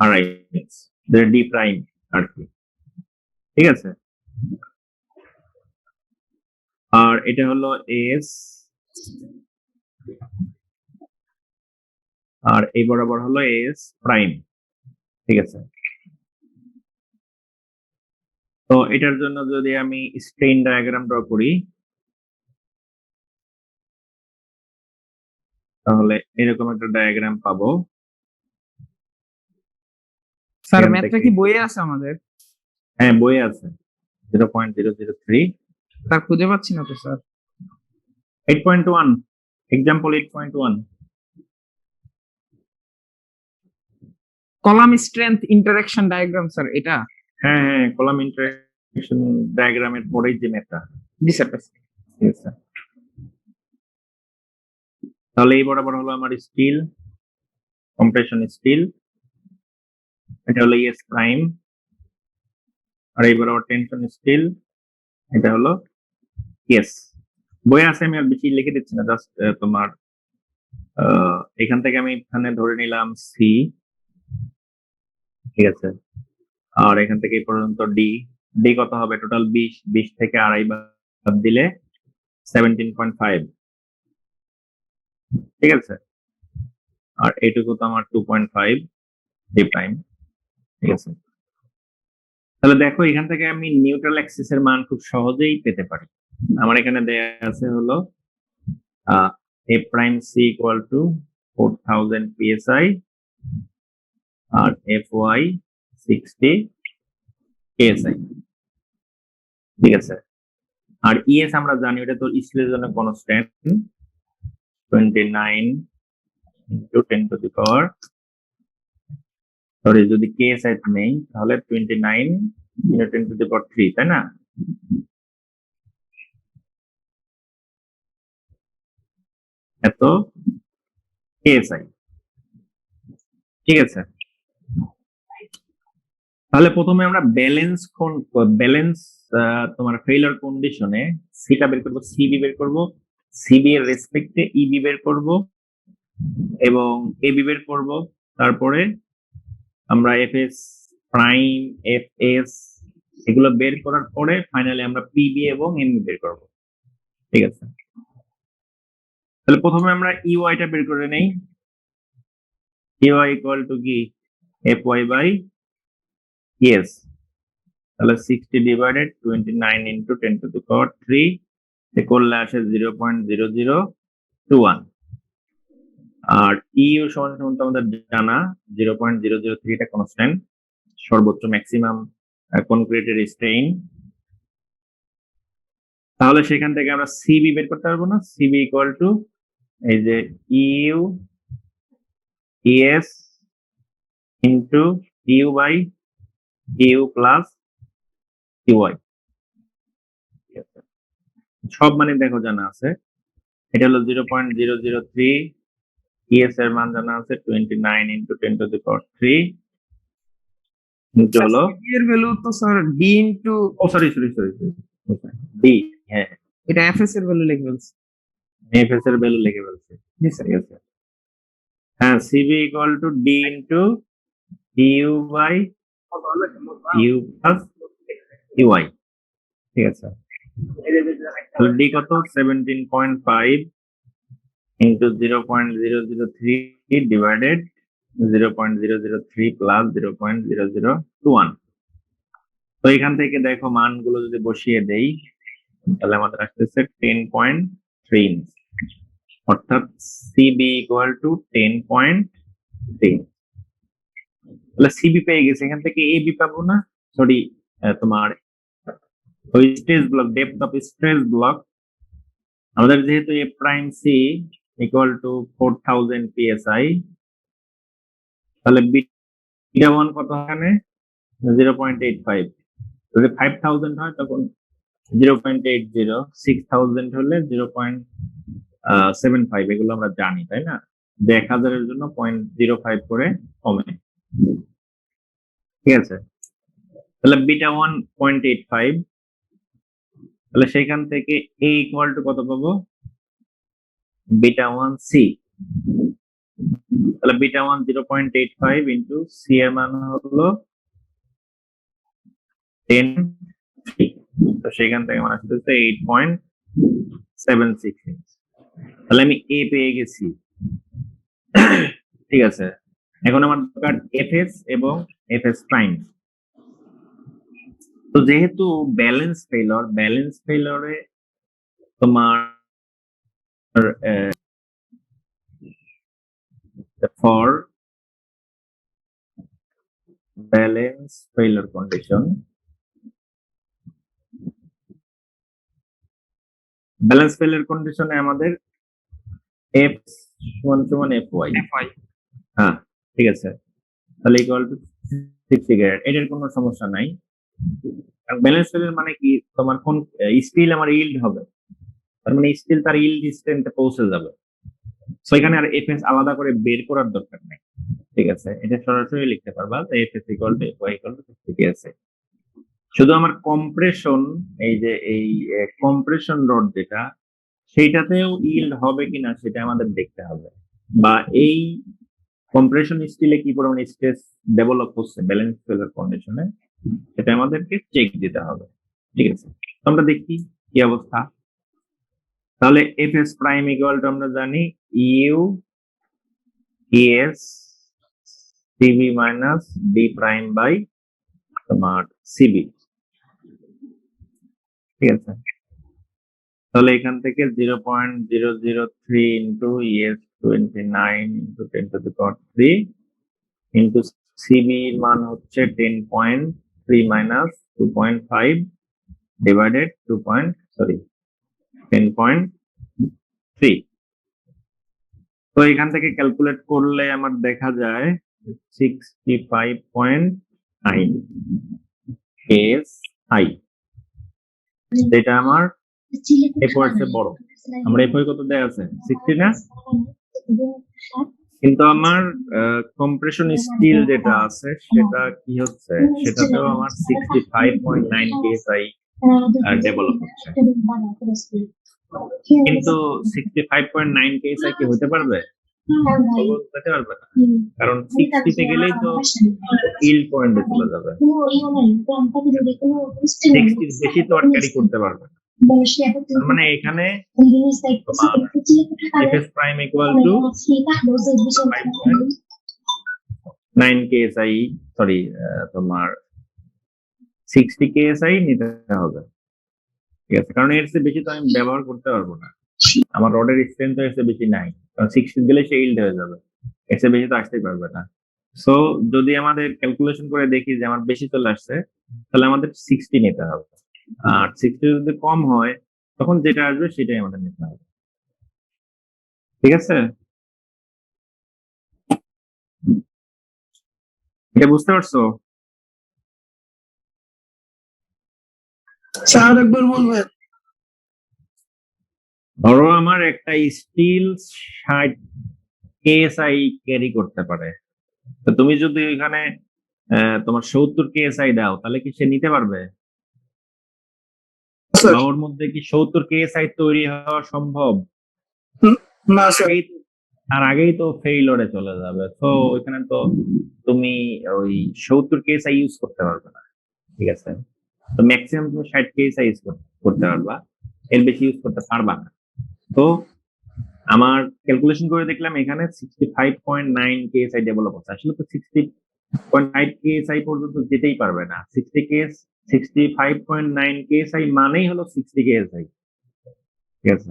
2.5 ইঞ্চ, ডি প্রাইম আর কি, ঠিক আছে? আর এটা হলো এস আর এই বরাবর হলো এস প্রাইম, ঠিক আছে? তো এটার জন্য যদি আমি স্ট্রেইন ডায়াগ্রাম ড্র করি তাহলে এরকম একটা ডায়াগ্রাম পাবো। স্যার ম্যাথটা কি বইয়ে আছে আমাদের? হ্যাঁ বইয়ে আছে 0.003। স্যার খুঁজে পাচ্ছি না তো sir. 8.1 example 8.1 column strength interaction diagram sir এটা? হ্যাঁ হ্যাঁ কলাম ইন্টারেকশন ডায়াগ্রামের পরেই যে ম্যাথটা। জি স্যার। তাহলে এই বরাবর হলো আমার স্টিল, কম্প্রেশন স্টিল, এটা হলো ইএস প্রাইম, আর এই বরাবর টেনশন স্টিল, এটা হলো ইএস। বইয়ে আছে, আমি আর বেশি লিখে দিচ্ছি না, জাস্ট তোমার এখান থেকে আমি এখানে ধরে নিলাম সি, ঠিক আছে, আর এখান থেকে এই পর্যন্ত ডি। ডি কত হবে? টোটাল 20, 20 থেকে আড়াই বাদ দিলে 17.5, ঠিক আছে। আর এইটুকু তো আমার 2.5 ডি প্রাইম, ঠিক আছে। তাহলে দেখো এখান থেকে আমি নিউট্রাল অ্যাক্সিস এর মান খুব সহজেই পেতে পারি। আমার এখানে দেয়া আছে হলো A prime C equal to 4000 psi আর এফ ওয়াই 60 psi, ঠিক আছে। আর ইএস আমরা জানি ওটা তো স্টিলের জন্য constant 29 into 10 to the power, sorry যদি কেএসআই নেই তাহলে 29 ইনটু 10 টু দি পাওয়ার 3, তাই না? এত কেএসআই, ঠিক আছে। তাহলে প্রথমে আমরা ব্যালেন্স তোমার ফেইলার কন্ডিশনে সিটা বের করব, সিবি বের করব, সিবি এর রেসপেক্টে ইবি বের করব এবং এবি বের করব। তারপরে আমরা এফএস প্রাইম, এফএস এগুলো বের করার পরে ফাইনালি আমরা পিবি এবং এমবি বের করব, ঠিক আছে। তাহলে প্রথমে আমরা ইওয়াইটা বের করে নেই। ইওয়াই ইকুয়াল টু কি? FY by ES. তাহলে 60 divided 29 into 10 to the power 3 এ করলে আসে 0.0021। আর ইউ সমান সমান তো আমাদের জানা 0.003, এটা কনস্ট্যান্ট, সর্বোচ্চ ম্যাক্সিমাম কনক্রিটের স্ট্রেইন। তাহলে সেখান থেকে আমরা সিবি বের করতে পারবো না? সিবি ইকুয়াল টু এই যে U ES into U by U plus UI, সব মানে দেখো জানা আছে। এটা হলো 0.003, ইএস এর মান জানা আছে 29 into 10 to the power 3 into হলো এর ভ্যালু তো স্যার ডি ইনটু, ও সরি ডি, হ্যাঁ এটা এফএস এর ভ্যালু লিখে ফেলছি। এফএস এর ভ্যালু লিখে ফেলছি, জি স্যার। ঠিক আছে। হ্যাঁ, CB equal to D into U by U plus UI, ঠিক আছে। তাহলে ডি কত? 17.5 ইনটু 0.003 ডিভাইডেড 0.003 প্লাস 0.0021। তো এখান থেকে দেখো মানগুলো যদি বসিয়ে দেই তাহলে আমাদের আসতেছে 10.3 ইঞ্চ, অর্থাৎ সিবি ইকুয়াল টু 10.3। তাহলে সিবি পেয়ে গেছে, এখান থেকে এবি পাবো না, সরি তোমার ওই stress block, depth of stress block আমাদের যেহেতু A prime C equal to 4000 psi, তাহলে বিটা ওয়ান কত? এখানে 0.85। যদি 5000 হয় তখন 0.80, 6000 হলে 0.75, এগুলো আমরা জানি, তাই না? যে 1000 এর জন্য 0.05 করে কমে, ঠিক আছে। তাহলে বিটা ওয়ান 0.85, তাহলে সেখান থেকে এ ইকুয়াল টু কত পাবো? Beta one C. তাহলে বিটা ওয়ান 0.85 ইন্টু সি এর মান হলো 10, তো সেখান থেকে আমার আসতেছে 8.76 ইঞ্চ। তাহলে আমি এ পেয়ে গেছি, ঠিক আছে। এখন আমার দরকার এফএস এবং এফএস প্রাইম। তো যেহেতু ব্যালেন্স ফেইলরে তোমার for balance failure condition, balance failure কন্ডিশনে আমাদের এফ সমান সমান এফ ওয়াই, হ্যাঁ ঠিক আছে। তাহলে ইকুয়াল টু 60 গ্রেড, এটার কোনো সমস্যা নাই। ব্যালেন্স ফেইলর মানে কি? তোমার কোন স্টিল আমার ইল্ড হবে, তার মানে স্টিল তার ইল্ড স্ট্রেন্থে পৌঁছে যাবে। সো এখানে আর এফএস আলাদা করে বের করার দরকার নেই, ঠিক আছে। এটা সরাসরি লিখতে পারবা FS equal two FY equal to 60 আছে। শুধু আমার কম্প্রেশন, এই যে এই কম্প্রেশন রড যেটা, সেইটাতেও ইল্ড হবে কিনা সেটা আমাদের দেখতে হবে। বা এই কম্প্রেশন স্টিলে কি পরিমাণ স্ট্রেস ডেভেলপ হচ্ছে ব্যালেন্স ফেলার কন্ডিশনে, সেটা আমাদেরকে চেক দিতে হবে। ঠিক আছে, তো আমরা দেখি কি অবস্থা। তাহলে F S prime equal to আমরা জানি U S CB minus D prime by তোমার সিবি। ঠিক আছে, তাহলে এখান থেকে 0.003 into ES 29 into 10⁻³ into CB এর মান হচ্ছে 10.3 মাইনাস 2.5 ডিভাইডেড 10.3। তো এখান থেকে ক্যালকুলেট করলে আমার দেখা যায় 65.9 কেএসআই, যেটা আমার এফও এর চেয়ে বড়। আমরা এফও কত দেয়া আছে 60 না, কিন্তু আমার কম্প্রেশন স্টিল যেটা আছে সেটা কি হচ্ছে, সেটাতেও আমার 65.9 কেএসআই ডেভেলপ হচ্ছে। কিন্তু 65.9 কেএসআই কি হতে পারবে? হতে পারবে না, কারণ 60 তে গেলেই তো ইল্ড পয়েন্টে চলে যাবে। 60 বেশি তো আর ক্যারি করতে পারবে না। তার মানে এখানে FS prime equal two 5.9 KSI, sorry তোমার 60 কেএসআই নিতে হবে। ঠিক আছে, কারণ এর চেয়ে বেশি তো আমি ব্যবহার করতে পারবো না, আমার রডের স্ট্রেংথ এর চেয়ে বেশি নাই, কারণ 60 গেলে সে ইল্ড হয়ে যাবে, এর চেয়ে বেশি তো আসতেই পারবে না। সো যদি আমাদের ক্যালকুলেশন করে দেখি যে আমার বেশি চলে আসছে, তাহলে আমাদের 60 নিতে হবে। আর 60 যদি কম হয় তখন যেটা আসবে সেটাই আমাদের নিতে হবে। ঠিক আছে, এটা বুঝতে পারছো? স্যার একবার বলবেন। ধরো আমার একটা স্টিল 60 কেএসআই ক্যারি করতে পারে, তো তুমি যদি এখানে তোমার 70 কেএসআই দাও, তাহলে কি সে নিতে পারবে? স্যার বা ওর মধ্যে কি 70 কেএসআই তৈরি হওয়া সম্ভব? না স্যার, আর আগেই তো ফেইলরে চলে যাবে, তো ওইখানে তো তুমি ওই 70 কেএসআই ইউজ করতে পারবে না। ঠিক আছে, তো ম্যাক্সিমাম তুমি 60 কেএসআই ইউজ করতে পারবা, এর বেশি ইউজ করতে পারবা না। তো আমার ক্যালকুলেশন করে দেখলাম এখানে 65.9 কেএসআই ডেভেলপ হচ্ছে। আসলে তো 60.5 কেএসআই পর্যন্ত যেতেই পারবে না। 65.9 কেএসআই মানেই হলো 60 কেএসআই। ঠিক আছে,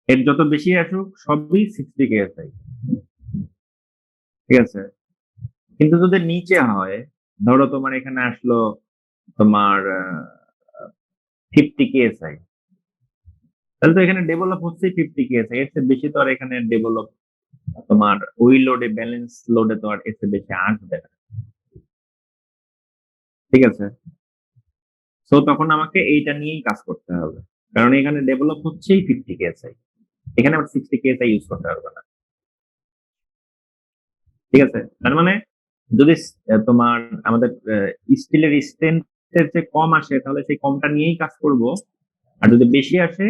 এর যত বেশি আসুক সবই 60 কেএসআই। ঠিক আছে, কিন্তু যদি নিচে হয়, ধরো তোমার এখানে আসলো তোমার 50 কেএসআই, তাহলে তো এখানে ডেভেলপ হচ্ছে 50 কেএসআই, এর চেয়ে বেশি তো আর এখানে ডেভেলপ তোমার ওই লোডে ব্যালেন্স লোডে তো আর এর চেয়ে বেশি আসবে না। ঠিক আছে, তো তখন আমাকে এইটা নিয়েই কাজ করতে হবে, কারণ এখানে ডেভেলপ হচ্ছেই 50 কেএসআই, এখানে আবার 60 কেএসআই ইউজ করতে পারবে না। ঠিক আছে, তার মানে যদি তোমার আমাদের স্টিলের স্ট্রেংথের যে কম আসে, তাহলে সেই কমটা নিয়েই কাজ করব, আর যদি বেশি আসে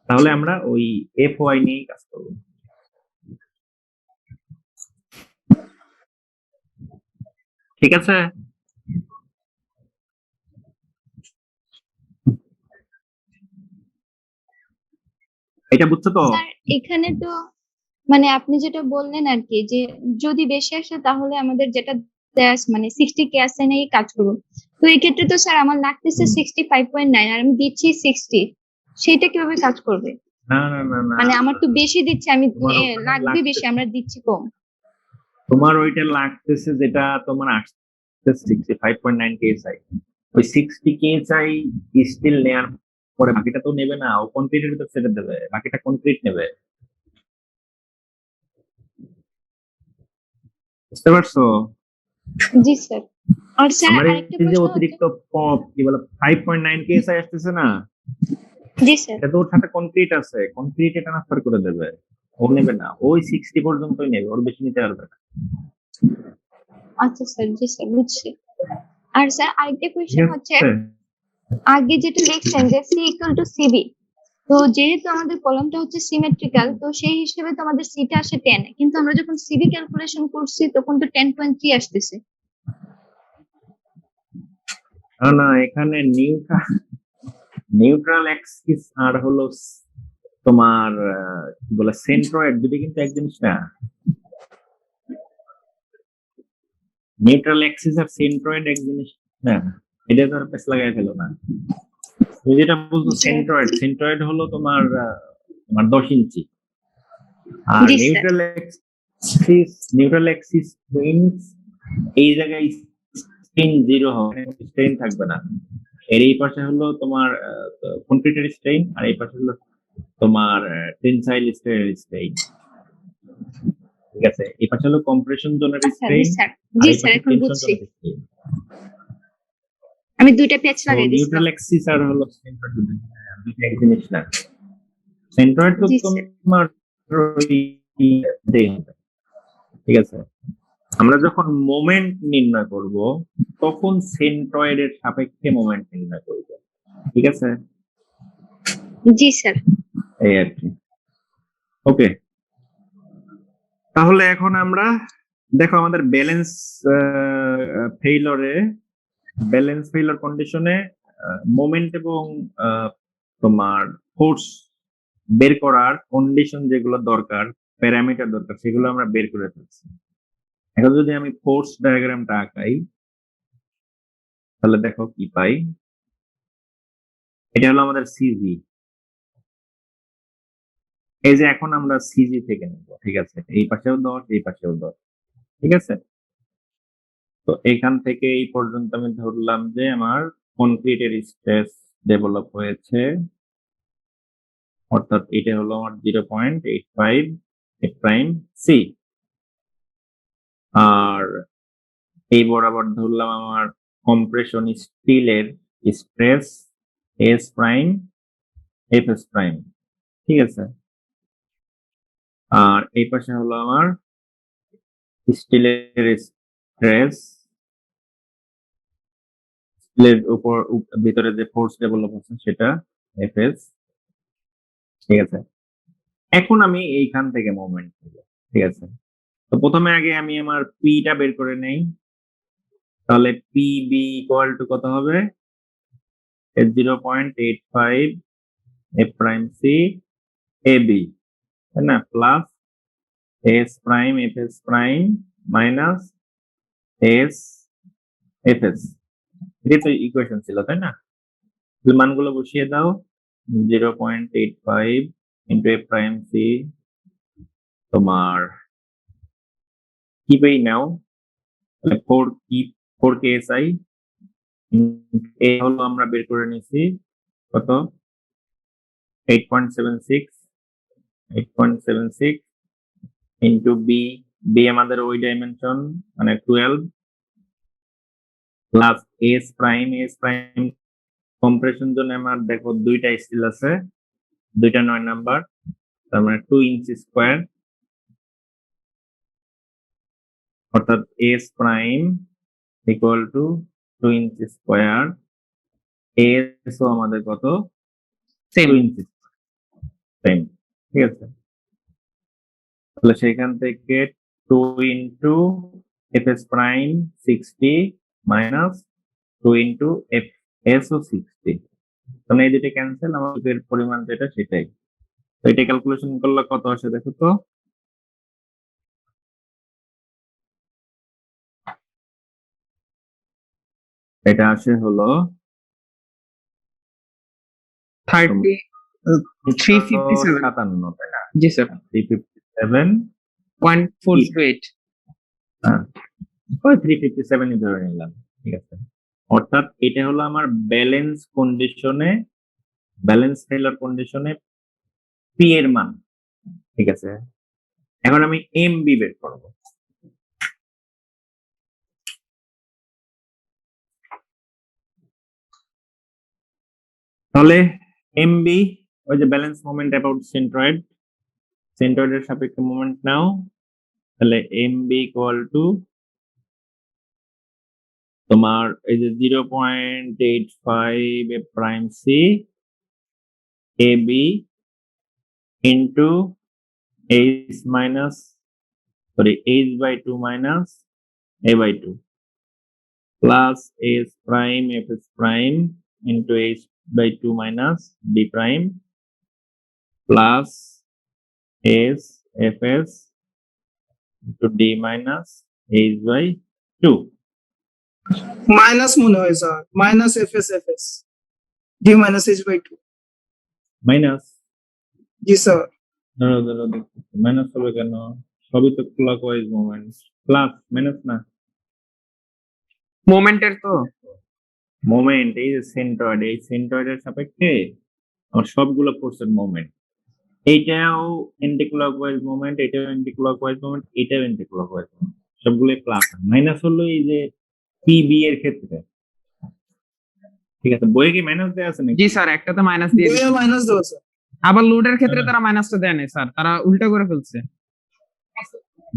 তাহলে আমরা ওই এফওআই নিয়েই কাজ করব। ঠিক আছে, এটা বুঝছো তো? স্যার এখানে তো মানে আপনি যেটা বললেন আর কি, যে যদি বেশি আসে তাহলে আমাদের যেটা দেয়া আছে মানে 60 কে আসে নিয়ে কাজ করুন। তো এই ক্ষেত্রে তো স্যার আমার লাগতেছে 65.9 আর আমি দিচ্ছি 60, সেটা কিভাবে কাজ করবে? না না না না, মানে আমার তো বেশি দিচ্ছে, আমি তোমার ওখানে লাগবে বেশি, আমরা দিচ্ছি কম। তোমার ওইটা লাগতেছে যেটা তোমার আসছে 65.9 কেএসআই, ওই 60 কেএসআই স্টিল নেয়ার পরে বাকিটা তো নেবে না, ও কনক্রিটের ভিতর ছেড়ে দেবে, বাকিটা কনক্রিট নেবে। বুঝতে পারছো? জি স্যার। আর স্যার আমার আরেকটা এই যে প্রশ্ন হচ্ছে, অতিরিক্ত কি বলে 5.9 কেএসআই আসতেছে না, জি স্যার। এটা তো ওর সাথে কনক্রিট আছে, কনক্রিটে ট্রান্সফার করে দেবে, ও নেবে না, ওই 60 পর্যন্তই নেবে, ওর বেশি নিতে পারবে না। আচ্ছা স্যার, জি স্যার বুঝছি। আর স্যার আরেকটা ঠিক কোয়েশ্চেন হচ্ছে, আছে, আগে যেটা লিখছেন যে সি ইকুয়াল টু সিবি, তো যেহেতু আমাদের কলমটা হচ্ছে সিমেট্রিক্যাল, তো সেই হিসেবে তো আমাদের সিটা আসে 10, কিন্তু আমরা যখন সিবি ক্যালকুলেশন করছি তখন তো 10.3 আসতেছে। না এখানে নিউট্রাল অ্যাক্সিস আর হলো তোমার কি বলে সেন্ট্রয়েড, দুটো কিন্তু এক জিনিস না। নিউট্রাল অ্যাক্সিস আর সেন্ট্রয়েড এক জিনিস না, এটা তো আর পেছ লাগাই ফেলো না। তুমি যেটা বলছো জি সেন্ট্রয়েড, সেন্ট্রয়েড হলো তোমার তোমার 10 ইঞ্চি, আর জি স্যার। নিউট্রাল অ্যাক্সিস মিন্স এই জায়গায় স্ট্রেন জিরো হবে, স্ট্রেন থাকবে না। এর এই পাশে হলো তোমার কনক্রিটের স্ট্রেন, আর এই পাশে হলো তোমার টেনসাইল স্ট্রেন। ঠিক আছে, এই পাশে হলো কম্প্রেশন জোনের আচ্ছা জি স্ট্রেন, স্যার, আর জি এই স্যার পাশে এখন টেনশন বুঝছি। জোনের স্ট্রেন। আমি দুইটা প্যাচ তো লাগাই দিছিলাম। নিউট্রাল অ্যাক্সিস আর হলো সেন্ট্রয়েড দুটো এক জিনিস না। সেন্ট্রয়েড তো জি স্যার। তোমার ওই day হবে। ঠিক আছে, আমরা যখন মোমেন্ট নির্ণয় করব তখন সেন্ট্রয়েডের সাপেক্ষে মোমেন্ট নির্ণয় করব। ঠিক আছে, জি স্যার। এই আর কি। ওকে, তাহলে এখন আমরা দেখো আমাদের ব্যালেন্স ফেইলর কন্ডিশনে মোমেন্ট এবং তোমার ফোর্স বের করার কন্ডিশন যেগুলো দরকার, প্যারামিটার দরকার, সেগুলো আমরা বের করে ফেলছি। এখন যদি আমি ফোর্স ডায়াগ্রামটা আঁকাই তাহলে দেখো কি পাই। এটা হলো আমাদের সিজি। এই যে এখন আমরা সিজি থেকে নেব। ঠিক আছে, এই পাশেও 10, এই পাশেও 10। ঠিক আছে, তো এখান থেকে এই পর্যন্ত আমি ধরলাম যে আমার কনক্রিটের স্ট্রেস ডেভেলপ হয়েছে, অর্থাৎ এটা হলো আমার 0.85 প্রাইম সি। আর এই বরাবর ধরলাম আমার কম্প্রেশন স্টিলের stress S prime F S prime. ঠিক আছে, আর এই পাশে হলো আমার স্টিলের স্ট্রেস, স্টিলের উপর ভিতরে যে ফোর্স ডেভেলপ হচ্ছে সেটা এফএস। ঠিক আছে, এখন আমি এইখান থেকে মোমেন্ট নেব। ঠিক আছে, তো প্রথমে আগে আমি আমার পিটা বের করে নেই। তাহলে পি বি ইকুয়াল টু কত হবে? 0.85 F prime C A B, তাই না, plus S prime F S prime minus S F S. এটাই তো ইকুয়েশন ছিল, তাই না? মানগুলো বসিয়ে দাও। 0.85 ইন্টু এফ প্রাইম সি তোমার কি পেই নাও, তাহলে 4 KSI এ হলো আমরা বের করে নিয়েছি কত, 8.76 ইন্টু বি। বি আমাদের ওই ডাইমেনশন মানে 12 প্লাস এস প্রাইম কম্প্রেশন জন্য আমার দেখো দুইটা স্টিল আছে, দুইটা 9 নাম্বার, তার মানে 2 ইঞ্চি স্কোয়ার, অর্থাৎ S prime equal to 2 inch square. S o আমাদের কত, সেম 2 ইঞ্চি সেম। ঠিক আছে, তাহলে সেখান থেকে 2 into F S prime 60 minus 2 into F S o 60। তাহলে এই দুটো ক্যান্সেল, আমাদের পরিমাণ যেটা সেটাই। তো এটা ক্যালকুলেশন করলে কত আসে দেখো তো। এটা আসে হলো 30 357। 57, তাই না? জি স্যার, 357, 0.408। হ্যাঁ ওই 357 ধরে নিলাম। ঠিক আছে, অর্থাৎ এটা হলো আমার ব্যালেন্স ফেইলার কন্ডিশনে পি এর মান। ঠিক আছে, এখন আমি এম বি বের করব। তাহলে এম বি, ওই যে ব্যালেন্স মোমেন্ট অ্যাবাউট সেন্ট্রয়েডের সাপেক্ষে মোমেন্ট নাও। তাহলে এম বি ইকুয়াল টু তোমার এই যে 0.85 prime C AB into H by 2 minus A by 2 plus S prime Fs prime into H by 2 minus D prime plus S Fs into D minus H by 2 minus মনে হয় sir, minus FS D minus H by two. minus G sir. ধরো minus হবে কেন? সবই তো clockwise movement, plus minus না। মোমেন্টের তো moment এই যে সেন্ট্রয়েড, এই সেন্ট্রয়েডের সাপেক্ষে আমার সবগুলো ফোর্সের মোমেন্ট, এইটাও অ্যান্টি ক্লকওয়াইজ মোমেন্ট, এটাও অ্যান্টি ক্লকওয়াইজ মোমেন্ট, এটাও অ্যান্টি ক্লকওয়াইজ মোমেন্ট, সবগুলো প্লাস। মাইনাস হলো এই যে পিবি এর ক্ষেত্রে, ঠিক আছে? বইয়ে কি মাইনাস দেওয়া আছে নাকি? জি স্যার, একটাতে মাইনাস দিয়ে দিচ্ছে। মাইনাস দেওয়া স্যার। আবার লোডের ক্ষেত্রে তারা মাইনাসটা দেয় না স্যার, তারা উল্টা করে ফেলছে।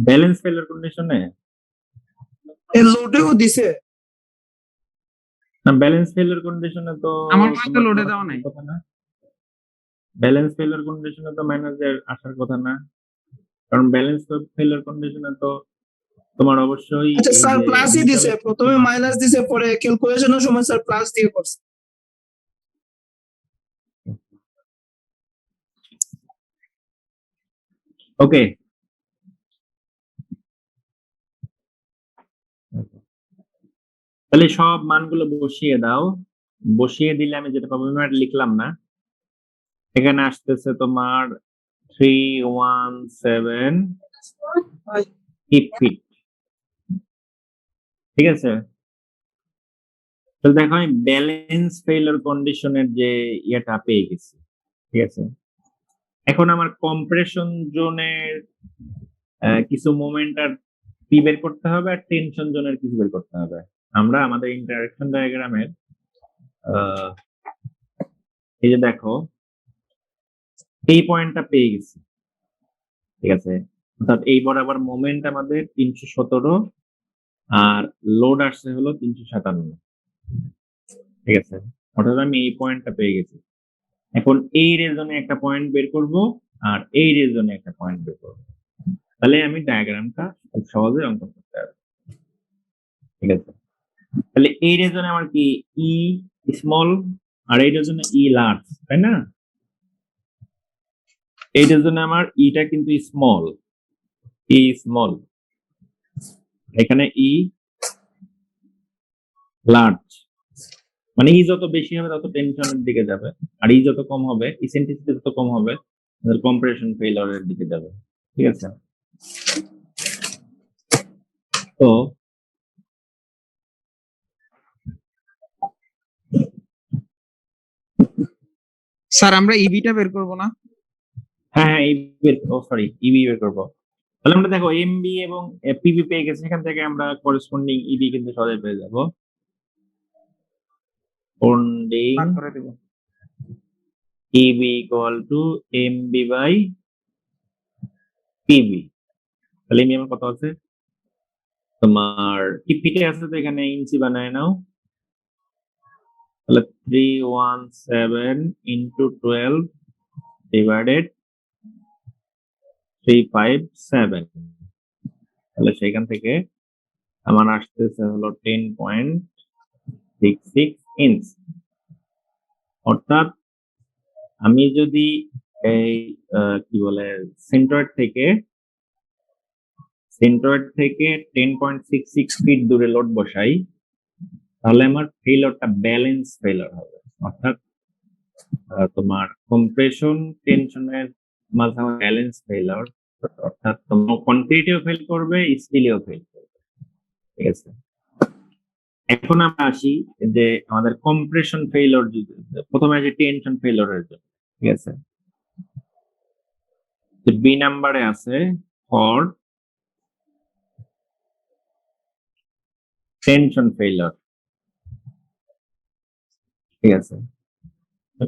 ব্যালেন্স ফেলার কন্ডিশনে এর লোডেও দিছে। না, ব্যালেন্স ফেলার কন্ডিশনে তো আমার কাছে লোডে দেওয়া নাই। কথা না, ব্যালেন্স ফেলার কন্ডিশনে তো মাইনাস আসার কথা না, কারণ ব্যালেন্স ফেলার কন্ডিশনে তো তোমার অবশ্যই আচ্ছা এই স্যার, যে প্লাসই দিছে, প্রথমে মাইনাস দিছে, পরে ক্যালকুলেশনের সময় স্যার প্লাস দিয়ে করছে। ওকে। তাহলে সব মানগুলো বসিয়ে দাও, বসিয়ে দিলে আমি যেটা পাবো, আমি আর লিখলাম না, এখানে আসতেছে তোমার 317 ফিট, ঠিক আছে? তাহলে দেখো আমি ব্যালেন্স ফেইলার কন্ডিশনের যে ইয়েটা পেয়ে গেছি, ঠিক আছে? এখন আমার কম্প্রেশন জোনের কিছু মোমেন্ট আর পি বের করতে হবে, আর টেনশন জোনের কিছু বের করতে হবে। আমরা আমাদের ইন্টারঅ্যাকশন ডায়াগ্রামের এই যে দেখো এই পয়েন্টটা পেয়ে গেছি, ঠিক আছে? অর্থাৎ এই বরাবর মোমেন্ট আমাদের 317 আর লোড আসছে হলো 357, ঠিক আছে? অর্থাৎ আমি এই পয়েন্টটা পেয়ে গেছি। এখন এই রিজনে একটা পয়েন্ট বের করব আর এই রিজনে একটা পয়েন্ট বের করব, তাহলে আমি ডায়াগ্রামটা খুব সহজে অঙ্কন করতে পারবো, ঠিক আছে? তাহলে এই রিজনে আমার কি ই স্মল আর এই রিজনে ই লার্জ, তাই না? এই রিজনে আমার ইটা কিন্তু স্মল, ই স্মল, এখানে ই লার্জ, মানে ই যত বেশি হবে তত টেনশনের দিকে যাবে, আর ই যত কম হবে, ইসেন্ট্রিসিটি যত কম হবে কম্প্রেশন ফেইলিউরের দিকে যাবে, ঠিক আছে? তো স্যার আমরা ইবিটা বের করব না? হ্যাঁ, ইবি বের করবো। তাহলে আমরা দেখো এমবি এবং পিবি পেয়ে গেছে, এখান থেকে আমরা করেসপন্ডিং ইবি কিন্তু সহজে পেয়ে যাবো। করেসপন্ডিং ভাগ করে দেব। EB equal to MB by PB. তাহলে এমবি আমার কত আছে? তোমার কি ফিটে আছে তো এখানে ইঞ্চি বানায় নাও, তাহলে 317 ইন্টু 12 ডিভাইডেড 357, তাহলে সেখান থেকে আমার আসতেছে হলো 10.66 ইঞ্চ। অর্থাৎ আমি যদি এই কি বলে সেন্ট্রয়েড থেকে 10.66 ফিট দূরে লোড বসাই, তাহলে আমার ফেইলিউরটা ব্যালেন্স ফেইলিউর হবে। অর্থাৎ তোমার কম্প্রেশন টেনশনের মাঝখানে ব্যালেন্স ফেইলিউর, অর্থাৎ তোমার কনক্রিটেও ফেল করবে, স্টিলেও ফেল করবে, ঠিক আছে? এখন আমরা আসি যে আমাদের কম্প্রেশন ফেইলিউর, প্রথমে আসি টেনশন ফেইলিউরের জন্য, ঠিক আছে? বি নাম্বারে আছে ফর টেনশন ফেইলিউর, ঠিক আছে?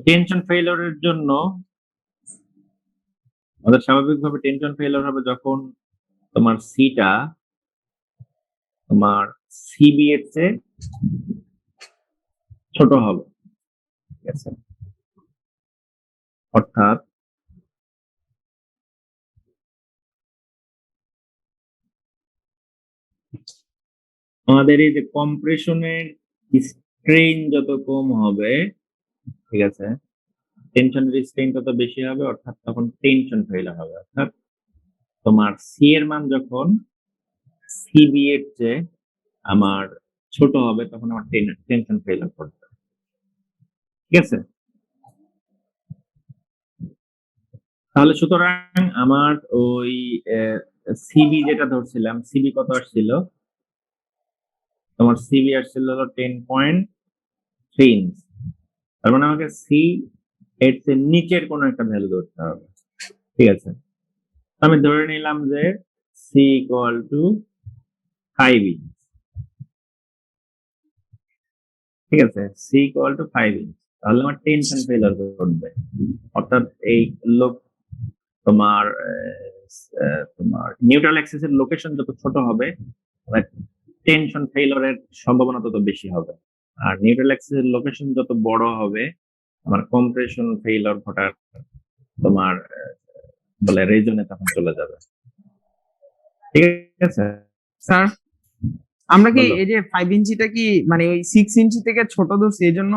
টেনশন ফেইলিউরের জন্য আমাদের স্বাভাবিকভাবে টেনশন ফেইলিউর হবে যখন তোমার সিটা তোমার সিবি এর চেয়ে ছোট হবে, ঠিক আছে? অর্থাৎ আমাদের এই যে কম্প্রেশনের স্ট্রেইন যত কম হবে, ঠিক আছে, টেনশনের স্ট্রেইন তত বেশি হবে, অর্থাৎ তখন টেনশন ফেইলার হবে। অর্থাৎ তোমার সি এর মান যখন সিবি এর চেয়ে আমার ছোট হবে তখন আমার টেনশন ফেইলার করবে, ঠিক আছে। তাহলে সুতরাং আমার ওই সিবি যেটা ধরছিলাম, সিবি কত আসছিল, তোমার সিবি আসছিল হলো 10.3 ইঞ্চ। তার মানে আমাকে সি এর চেয়ে নিচের কোনো একটা ভ্যালু ধরতে হবে, ঠিক আছে। আমি ধরে নিলাম যে সি ইকুয়াল টু 5 ইঞ্চ, ঠিক আছে, সি ইকুয়াল টু 5 ইঞ্চ। তাহলে আমার টেনশন ফেলার ঘটবে, অর্থাৎ এই লোক তোমার তোমার নিউট্রাল অ্যাক্সিস এর লোকেশন যত ছোট হবে টেনশন ফেইলরের সম্ভাবনা তত বেশি হবে, আর নিউট্রাল অ্যাক্সিস এর লোকেশন যত বড় হবে আমার কম্প্রেশন ফেইলর ঘটার তোমার বলে রিজনে তখন চলে যাবে, ঠিক আছে। স্যার আমরা কি বলো। এই যে 5 ইঞ্চিটা কি মানে ওই 6 ইঞ্চি থেকে ছোট ধরছি এই জন্য?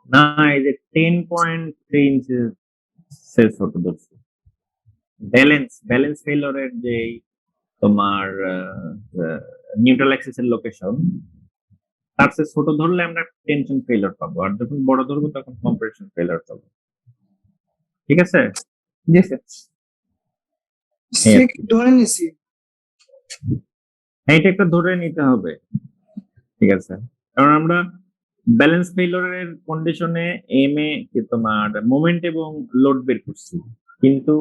না, এই যে 10.3 ইঞ্চের ছোট ধরছি। ব্যালেন্স ফেইলরের যে তোমার নিউট্রাল অ্যাক্সিস এর লোকেশন তার চেয়ে ছোট ধরলে আমরা টেনশন ফেইলর পাবো, আর যখন বড় ধরবো তখন কম্প্রেশন ফেইলর পাবো, ঠিক আছে। জি স্যার। সি ধরে নিছি। হ্যাঁ, এটা একটা ধরে নিতে হবে, ঠিক আছে, কারণ আমরা ব্যালেন্স ফেইলরের কন্ডিশনে এম এ তোমার মোমেন্ট এবং লোড বের করছি, কিন্তু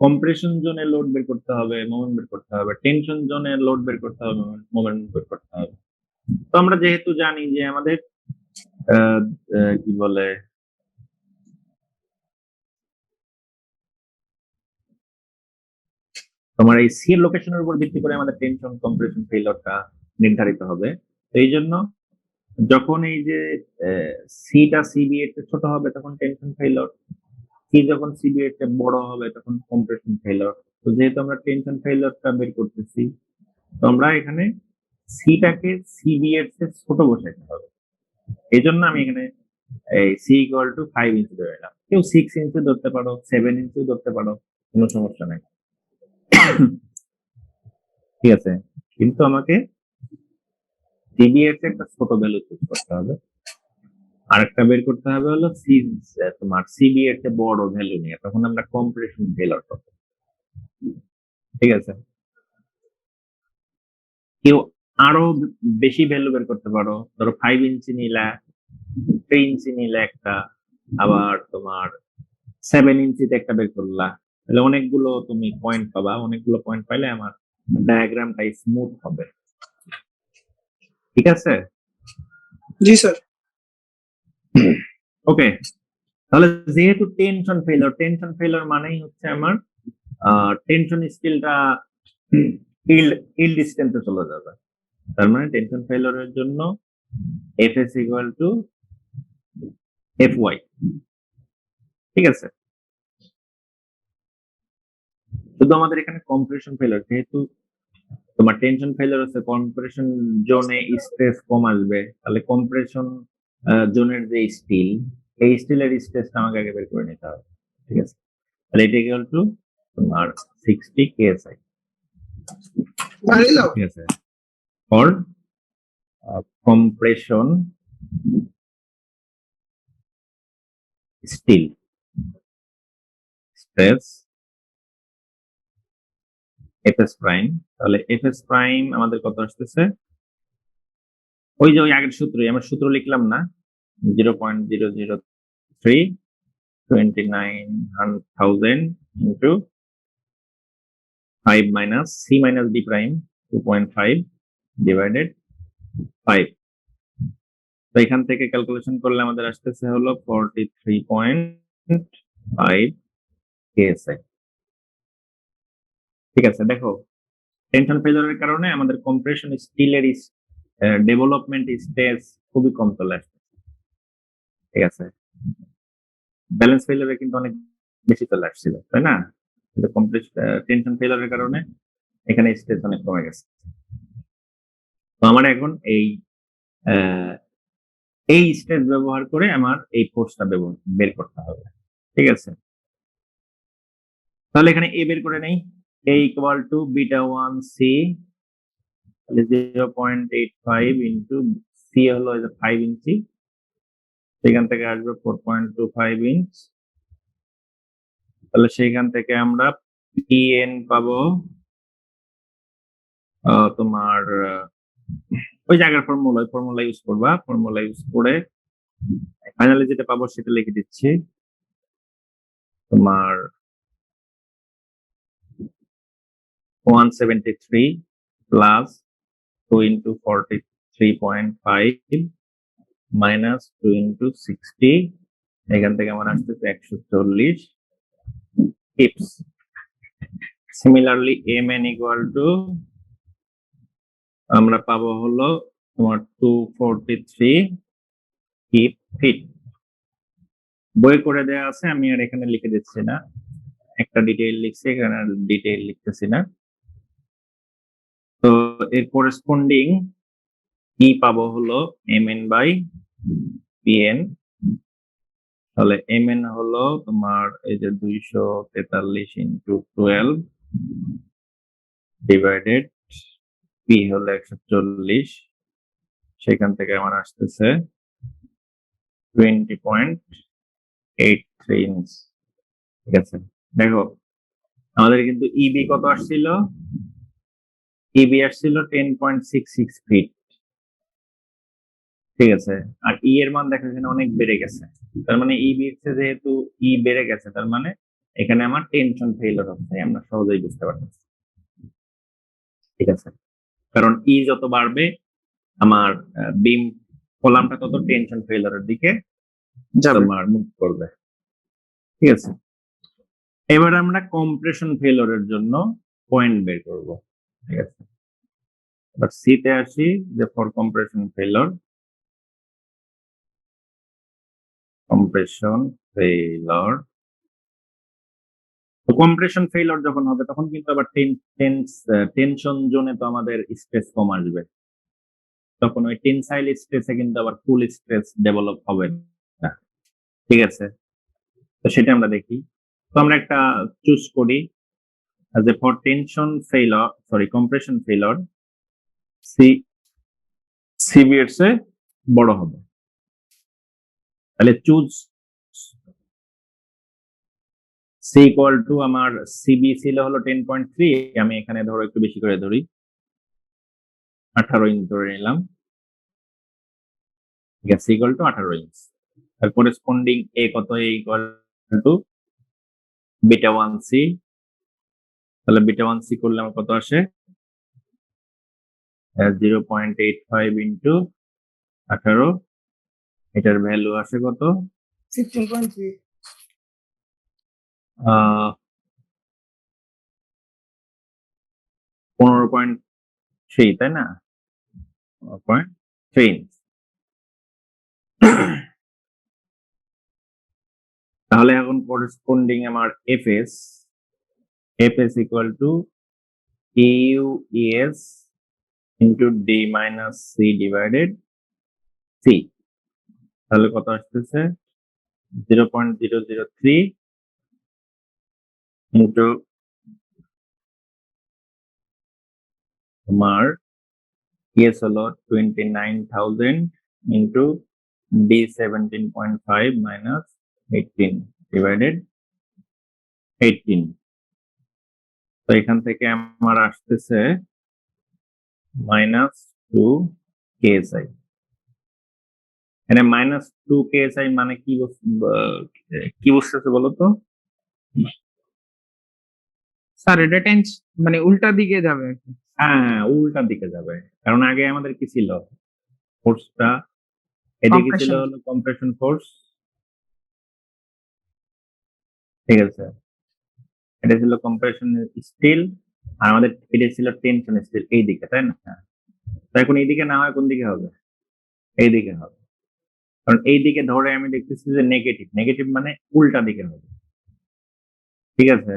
কম্প্রেশন জোনে লোড বের করতে হবে, মোমেন্ট বের করতে হবে, টেনশন জোনে লোড বের করতে হবে, মোমেন্ট বের করতে হবে। তো আমরা যেহেতু জানি যে আমাদের কি বলে তোমার এই সি এর লোকেশনের উপর ভিত্তি করে আমাদের টেনশন কম্প্রেশন ফেইলরটা নির্ধারিত হবে। তো এই জন্য যখন এই যে সিটা সিবি এর চেয়ে ছোট হবে তখন টেনশন ফেইলর, সি যখন সিবি এর চেয়ে বড় হবে তখন কম্প্রেশন ফেইলর। তো যেহেতু আমরা টেনশন ফেইলরটা বের করতেছি, তো আমরা এখানে সিটাকে সিবি এর চেয়ে ছোট বসাইতে হবে। এই জন্য আমি এখানে এই সি ইকুয়াল টু 5 ইঞ্চি ধরে নিলাম। কেউ 6 ইঞ্চি ধরতে পারো, 7 ইঞ্চি ধরতে পারো, কোনো সমস্যা নাই, ঠিক আছে। কিন্তু আমাকে সিবি এর চেয়ে একটা ছোট ভ্যালু চুজ করতে হবে, আর একটা বের করতে হবে হলো সি, তোমার সিবি এর চেয়ে বড় ভ্যালু নিয়ে, তখন আমরা কম্প্রেশন ফেইলর পাবো, ঠিক আছে। কেউ আরো বেশি ভ্যালু বের করতে পারো, ধরো 5 ইঞ্চি নিলা, 3 ইঞ্চি নিলে একটা, আবার তোমার 7 ইঞ্চিতে একটা বের করলা, তাহলে অনেকগুলো তুমি পয়েন্ট পাবা, অনেকগুলো পয়েন্ট পাইলে আমার ডায়াগ্রামটা স্মুথ হবে, ঠিক আছে। জি স্যার। ওকে, তাহলে যেহেতু টেনশন ফেইলর মানেই হচ্ছে আমার টেনশন স্টিলটা ইল ডিস্টেন্সে চলে যাবে। তার মানে টেনশন ফেইলরের জন্য এফএস ইকুয়াল টু এফওয়াই, ঠিক আছে। শুধু আমাদের এখানে কম্প্রেশন ফেইলর, যেহেতু তোমার টেনশন ফেইলর হচ্ছে কম্প্রেশন জোনে স্ট্রেস কম আসবে, তাহলে কম্প্রেশন জোনের যে স্টিল, এই স্টিলের স্ট্রেসটা আমাকে আগে বের করে নিতে হবে, ঠিক আছে। তাহলে এটা ইকুয়াল টু তোমার 60 কেএসআই, বাড়ি লাও। ঠিক আছে, for compression steel stress fs prime. তাহলে fs প্রাইম আমাদের কত আসতেছে, ওই যে ওই আগের সূত্রই, আমরা সূত্র লিখলাম না, 0.003 29,000 into 5 minus C minus D prime 2.5 divided 5। তো এখান থেকে ক্যালকুলেশন করলে আমাদের আসতেছে হলো 43.5 কেএসআই, ঠিক আছে। দেখো টেনশন ফেইলরের কারণে আমাদের কম্প্রেশন স্টিলের ডেভেলপমেন্ট স্টেজ খুবই কম চলে আসছে, ঠিক আছে। ব্যালেন্স ফেইলারে কিন্তু অনেক বেশি চলে আসছিল, তাই না? কিন্তু কমপ্লিট টেনশন ফেইলারের কারণে এখানে স্ট্রেস অনেক কমে গেছে। তো আমার এখন এই স্ট্রেস ব্যবহার করে আমার এই ফোর্সটা বের করতে হবে, ঠিক আছে? তাহলে এখানে এ বের করে নেই, এ ইকুয়াল টু বিটা 1 সি, তাহলে 0.85 ইন্টু সি হলো 5 ইঞ্চি, সেখান থেকে আসবে 4.25 ইঞ্চ, তাহলে সেখান থেকে আমরা পিএন পাবো তোমার ওই জায়গার ফর্মুলা ইউজ করবা, ফর্মুলা ইউজ করে ফাইনালি যেটা পাবো সেটা লিখে দিচ্ছি। তোমার 173 প্লাস 2 ইন্টু 43.5 মাইনাস 2 ইন্টু 60, এখান থেকে আমার আসতেছে 140 keeps. Similarly mn equal to আমরা পাবো হলো তোমার 243 কিপ ফিট। বই করে দেওয়া আছে, আমি আর এখানে লিখে দিচ্ছি না, একটা ডিটেইল লিখছি, এখানে ডিটেইল লিখতেছি না। তো এর করেসপন্ডিং কি পাবো হলো mn বাই pn, তাহলে mn হলো তোমার এই যে 243 ইন্টু 12 ডিভাইডেড p হলো 140, সেখান থেকে আমার আসতেছে 20.83 ইঞ্চ, ঠিক আছে? দেখো আমাদের কিন্তু ইবি কত আসছিল, ইবি আসছিল 10.66 ফিট, ঠিক আছে? আর ই এর মান দেখা এখানে অনেক বেড়ে গেছে, তার মানে ইবি যেহেতু ই বেড়ে গেছে, তার মানে এখানে আমার টেনশন ফেইলিওর হচ্ছে, আমরা সহজেই বুঝতে পারতেছি, ঠিক আছে? কারণ ই যত বাড়বে আমার বিম কলামটা তত টেনশন ফেইলিওরের দিকে তোমার মুভ করবে, ঠিক আছে? এবার আমরা কম্প্রেশন ফেইলিওরের জন্য পয়েন্ট বের করব, ঠিক আছে? এবার সি তে আসি, যে ফর কম্প্রেশন ফেইলিওর, তো কম্প্রেশন ফেইলিওর যখন হবে তখন কিন্তু আবার টেনশন জোনে তো আমাদের স্ট্রেস কম আসবে, তখন ওই টেনসাইল স্ট্রেসে কিন্তু আবার ফুল স্ট্রেস ডেভেলপ হবে না, ঠিক আছে? তো সেটা আমরা দেখি। তো আমরা একটা চুজ করি যে for tension failure, sorry compression failure, CB এর চেয়ে বড় হবে, তাহলে চুজ সি ইকুয়াল টু আমার সিবি ছিল হলো 10.3, আমি এখানে ধরো একটু বেশি করে ধরি, 18 ইঞ্চ ধরে নিলাম, ঠিক আছে? Equal to 18 inch. আর করেসপন্ডিং এ কত, A equal to beta 1 C, তাহলে বিটা 1 সি করলে আমার কত আসে, 0.85 ইন্টু 18, এটার ভ্যালু আসে কত, 16.3 15.3, তাই না? 15.3 ইঞ্চ। তাহলে এখন করেসপন্ডিং আমার FS equal to US into D minus C divided C, তাহলে কত আসতেছে 0.003 ইন্টু তোমার ইএস হলো 29,000 ইন্টু ডি 17.5 মাইনাস 18 ডিভাইডেড 18, তো এখান থেকে আমার আসতেছে -2 কেএসআই। এখানে -2 কেএসআই মানে কি বুঝতেছে বলো তো? স্যার এটা মানে উল্টা দিকে যাবে আর কি। হ্যাঁ, উল্টা দিকে যাবে, কারণ আগে আমাদের কি ছিল, ফোর্সটা এদিকে ছিল Compression. হলো কম্প্রেশন ফোর্স, ঠিক আছে? এটা ছিল কম্প্রেশন স্টিল, আর আমাদের এটা ছিল টেনশন স্টিল এই দিকে, তাই না? তো এখন এইদিকে না হয় কোন দিকে হবে, এইদিকে হবে, কারণ এই দিকে ধরে আমি দেখতেছি যে নেগেটিভ, নেগেটিভ মানে উল্টা দিকে হবে, ঠিক আছে?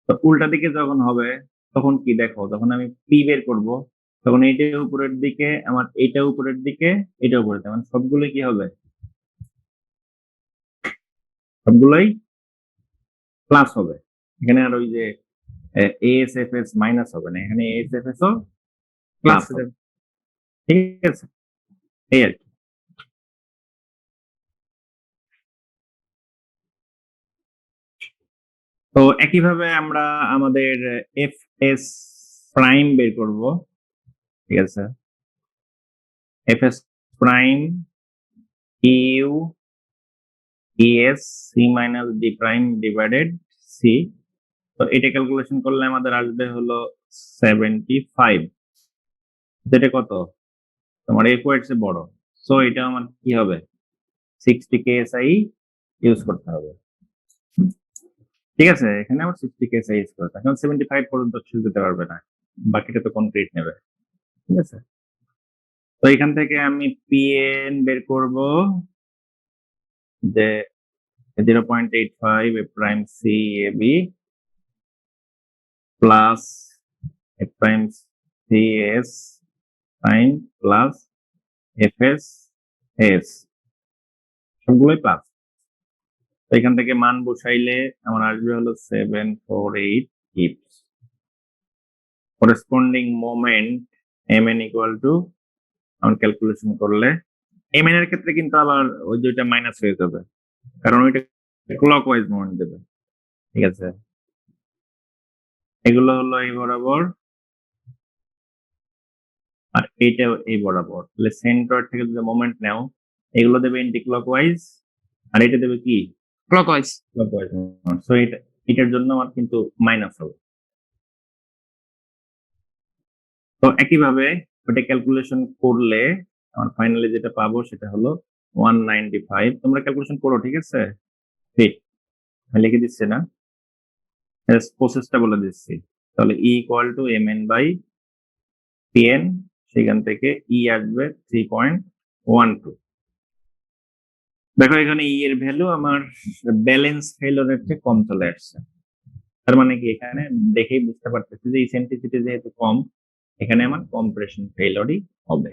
তো উল্টা দিকে যখন হবে তখন কি দেখো, যখন আমি পি বের করব তখন এইটা উপরের দিকে, আমার এইটা উপরের দিকে, এটা উপরের দিকে, মানে সবগুলোই কি হবে, সবগুলোই প্লাস হবে। এখানে আর ওই যে এএসএফএস মাইনাস হবে না, এখানে এএসএফএস ও প্লাস হবে, ঠিক আছে? এই আর কি। তো একইভাবে আমরা আমাদের এফ এস প্রাইম বের করব, ঠিক আছে? F S prime U ES C minus D prime divided C. তো এটা ক্যালকুলেশন করলে আমাদের আসবে হলো 75, যেটা কত, তোমার এফ এর চেয়ে বড়। সো এটা আমার কি হবে, 60 কেএসআই ইউজ করতে হবে, ঠিক আছে? এখানে আমার 60 কেএসআই ইউজ করতে হবে, এখন 75 পর্যন্ত ছিল দিতে পারবে না, বাকিটা তো কনক্রিট নেবে, ঠিক আছে? তো এখান থেকে আমি পিএন বের করব যে 0.85 A prime C A B plus A prime C S prime plus F S S, সবগুলোই প্লাস। তো এখান থেকে মান বসাইলে আমার আসবে হলো 748 kips. Corresponding moment M N equal to, আমার ক্যালকুলেশন করলে এম এন এর ক্ষেত্রে কিন্তু আবার ওই দুইটা মাইনাস হয়ে যাবে, কারণ ওইটা ক্লকওয়াইজ মোমেন্ট দেবে, ঠিক আছে? এগুলো হলো এই বরাবর আর এইটাও এই বরাবর, তাহলে সেন্টার থেকে যদি মোমেন্ট নাও এগুলো দেবে এন্টি ক্লকওয়াইজ আর এটা দেবে কি ক্লকওয়াইজ। ক্লকওয়াইজ। সো এটার জন্য আমার কিন্তু মাইনাস হবে। তো একইভাবে ওটা ক্যালকুলেশন করলে আমার ফাইনালি যেটা পাবো সেটা হলো 195। তোমরা ক্যালকুলেশন করো, ঠিক আছে? ঠিক, আমি লিখে দিচ্ছি না, প্রসেসটা বলে দিচ্ছি। তাহলে E equal to M N by PN, সেখান থেকে ই আসবে 3.12। দেখো এখানে ই এর ভ্যালু আমার ব্যালেন্স ফেইলরের চেয়ে কম চলে আসছে, তার মানে কি এখানে দেখেই বুঝতে পারতেছি যে ইসেন্ট্রিসিটি যেহেতু কম, এখানে আমার কম্প্রেশন ফেইলরই হবে,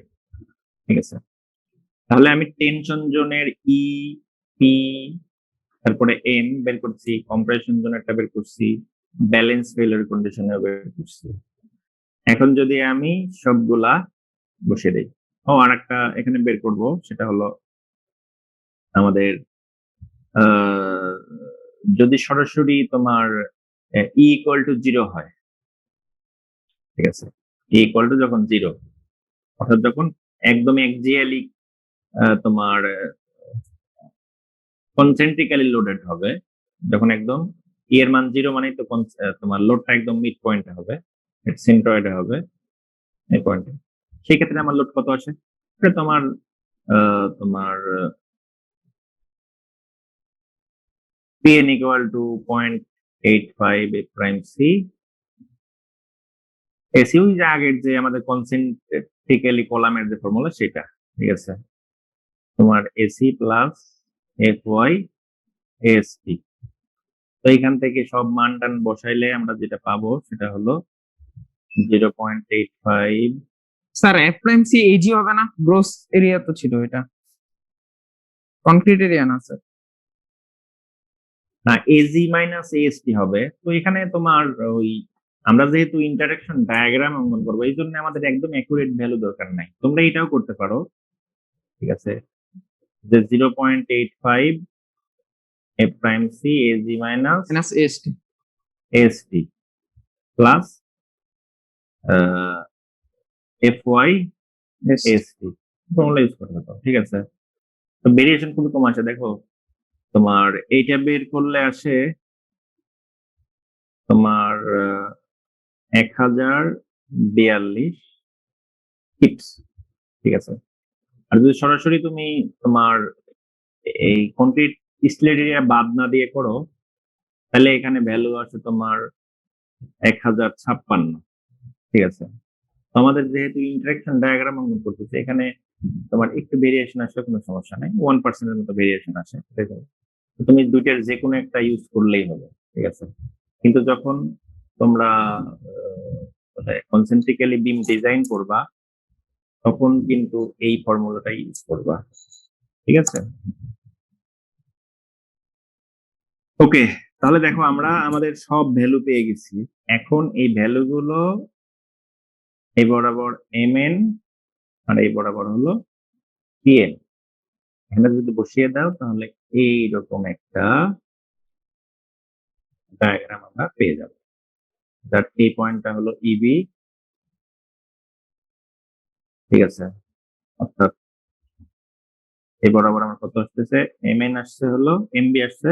ঠিক আছে? তাহলে আমি টেনশন জোনের ই পি তারপরে এম বের করছি, কম্প্রেশন জোনেরটা বের করছি, ব্যালেন্স ফেইলর কন্ডিশনে বের করছি। এখন যদি আমি সবগুলা বসিয়ে দিই, ও আর একটা এখানে বের করব, সেটা হলো আমাদের যদি সরাসরি তোমার ই ইকুয়াল টু 0 হয়, ঠিক আছে? ই ইকুয়াল টু যখন 0, অর্থাৎ যখন একদম একজিয়ালি তোমার কনসেন্ট্রিক্যালি লোডেড হবে, যখন একদম ই এর মান 0 মানেই তো তোমার লোডটা একদম মিড পয়েন্টে হবে, সেন্ট্রয়েডে হবে এই পয়েন্টে। সেই ক্ষেত্রে আমার লোড কত আসে, এটা তোমার তোমার PN equal to 0.85 A prime C AC, ওই যে আগের যে আমাদের কনসেন্ট্রিক্যালি কলামের যে ফর্মুলা সেটা, ঠিক আছে? তোমার AC plus F Y S T. তো এইখান থেকে সব মান টান বসাইলে আমরা যেটা পাবো সেটা হলো 0.85। Sir F prime C AG হবে না? গ্রোস এরিয়া তো ছিল এটা, কনক্রিট এরিয়া না স্যার? না, এজি মাইনাস এএসটি হবে। তো এখানে তোমার ওই আমরা যেহেতু ইন্টারাকশন ডায়াগ্রাম অঙ্কন করবো, এই জন্য আমাদের একদম অ্যাকুরেট ভ্যালু দরকার নাই, তোমরা এটাও করতে পারো, ঠিক আছে? যে 0.85 F prime C AG minus minus ST AST plus F Y ST, তোমরা ইউজ করতে পারো, ঠিক আছে? তো ভেরিয়েশন খুবই কম আছে, দেখো তোমার এইটা বের করলে আসে তোমার 1042 কিপস, ঠিক আছে? আর যদি সরাসরি তুমি তোমার এই কনক্রিট স্লেট এরিয়া বাদ না দিয়ে করো, তাহলে এখানে ভ্যালু আছে তোমার 1056, ঠিক আছে? তো আমাদের যেহেতু ইন্টারাকশন ডায়াগ্রাম অঙ্কন করতেছে, এখানে তোমার একটু ভেরিয়েশন আসলে কোনো সমস্যা নাই, 1% এর মতো ভেরিয়েশন আসে, ঠিক আছে? তো তুমি দুইটার যে কোনো একটা ইউজ করলেই হবে, ঠিক আছে? কিন্তু যখন তোমরা কনসেন্ট্রিক্যালি বিম ডিজাইন করবা তখন কিন্তু এই ফর্মুলাটাই ইউজ করবা, ঠিক আছে? ওকে, তাহলে দেখো আমরা আমাদের সব ভ্যালু পেয়ে গেছি। এখন এই ভ্যালুগুলো এই বরাবর mn আর এই বরাবর হলো pn, এখানে যদি বসিয়ে দাও তাহলে এইরকম একটা ডায়াগ্রাম আমরা পেয়ে যাব, যার এই পয়েন্টটা হলো EB, ঠিক আছে? অর্থাৎ এই বরাবর আমার কত আসতেছে, mn আসছে হলো, MB আসছে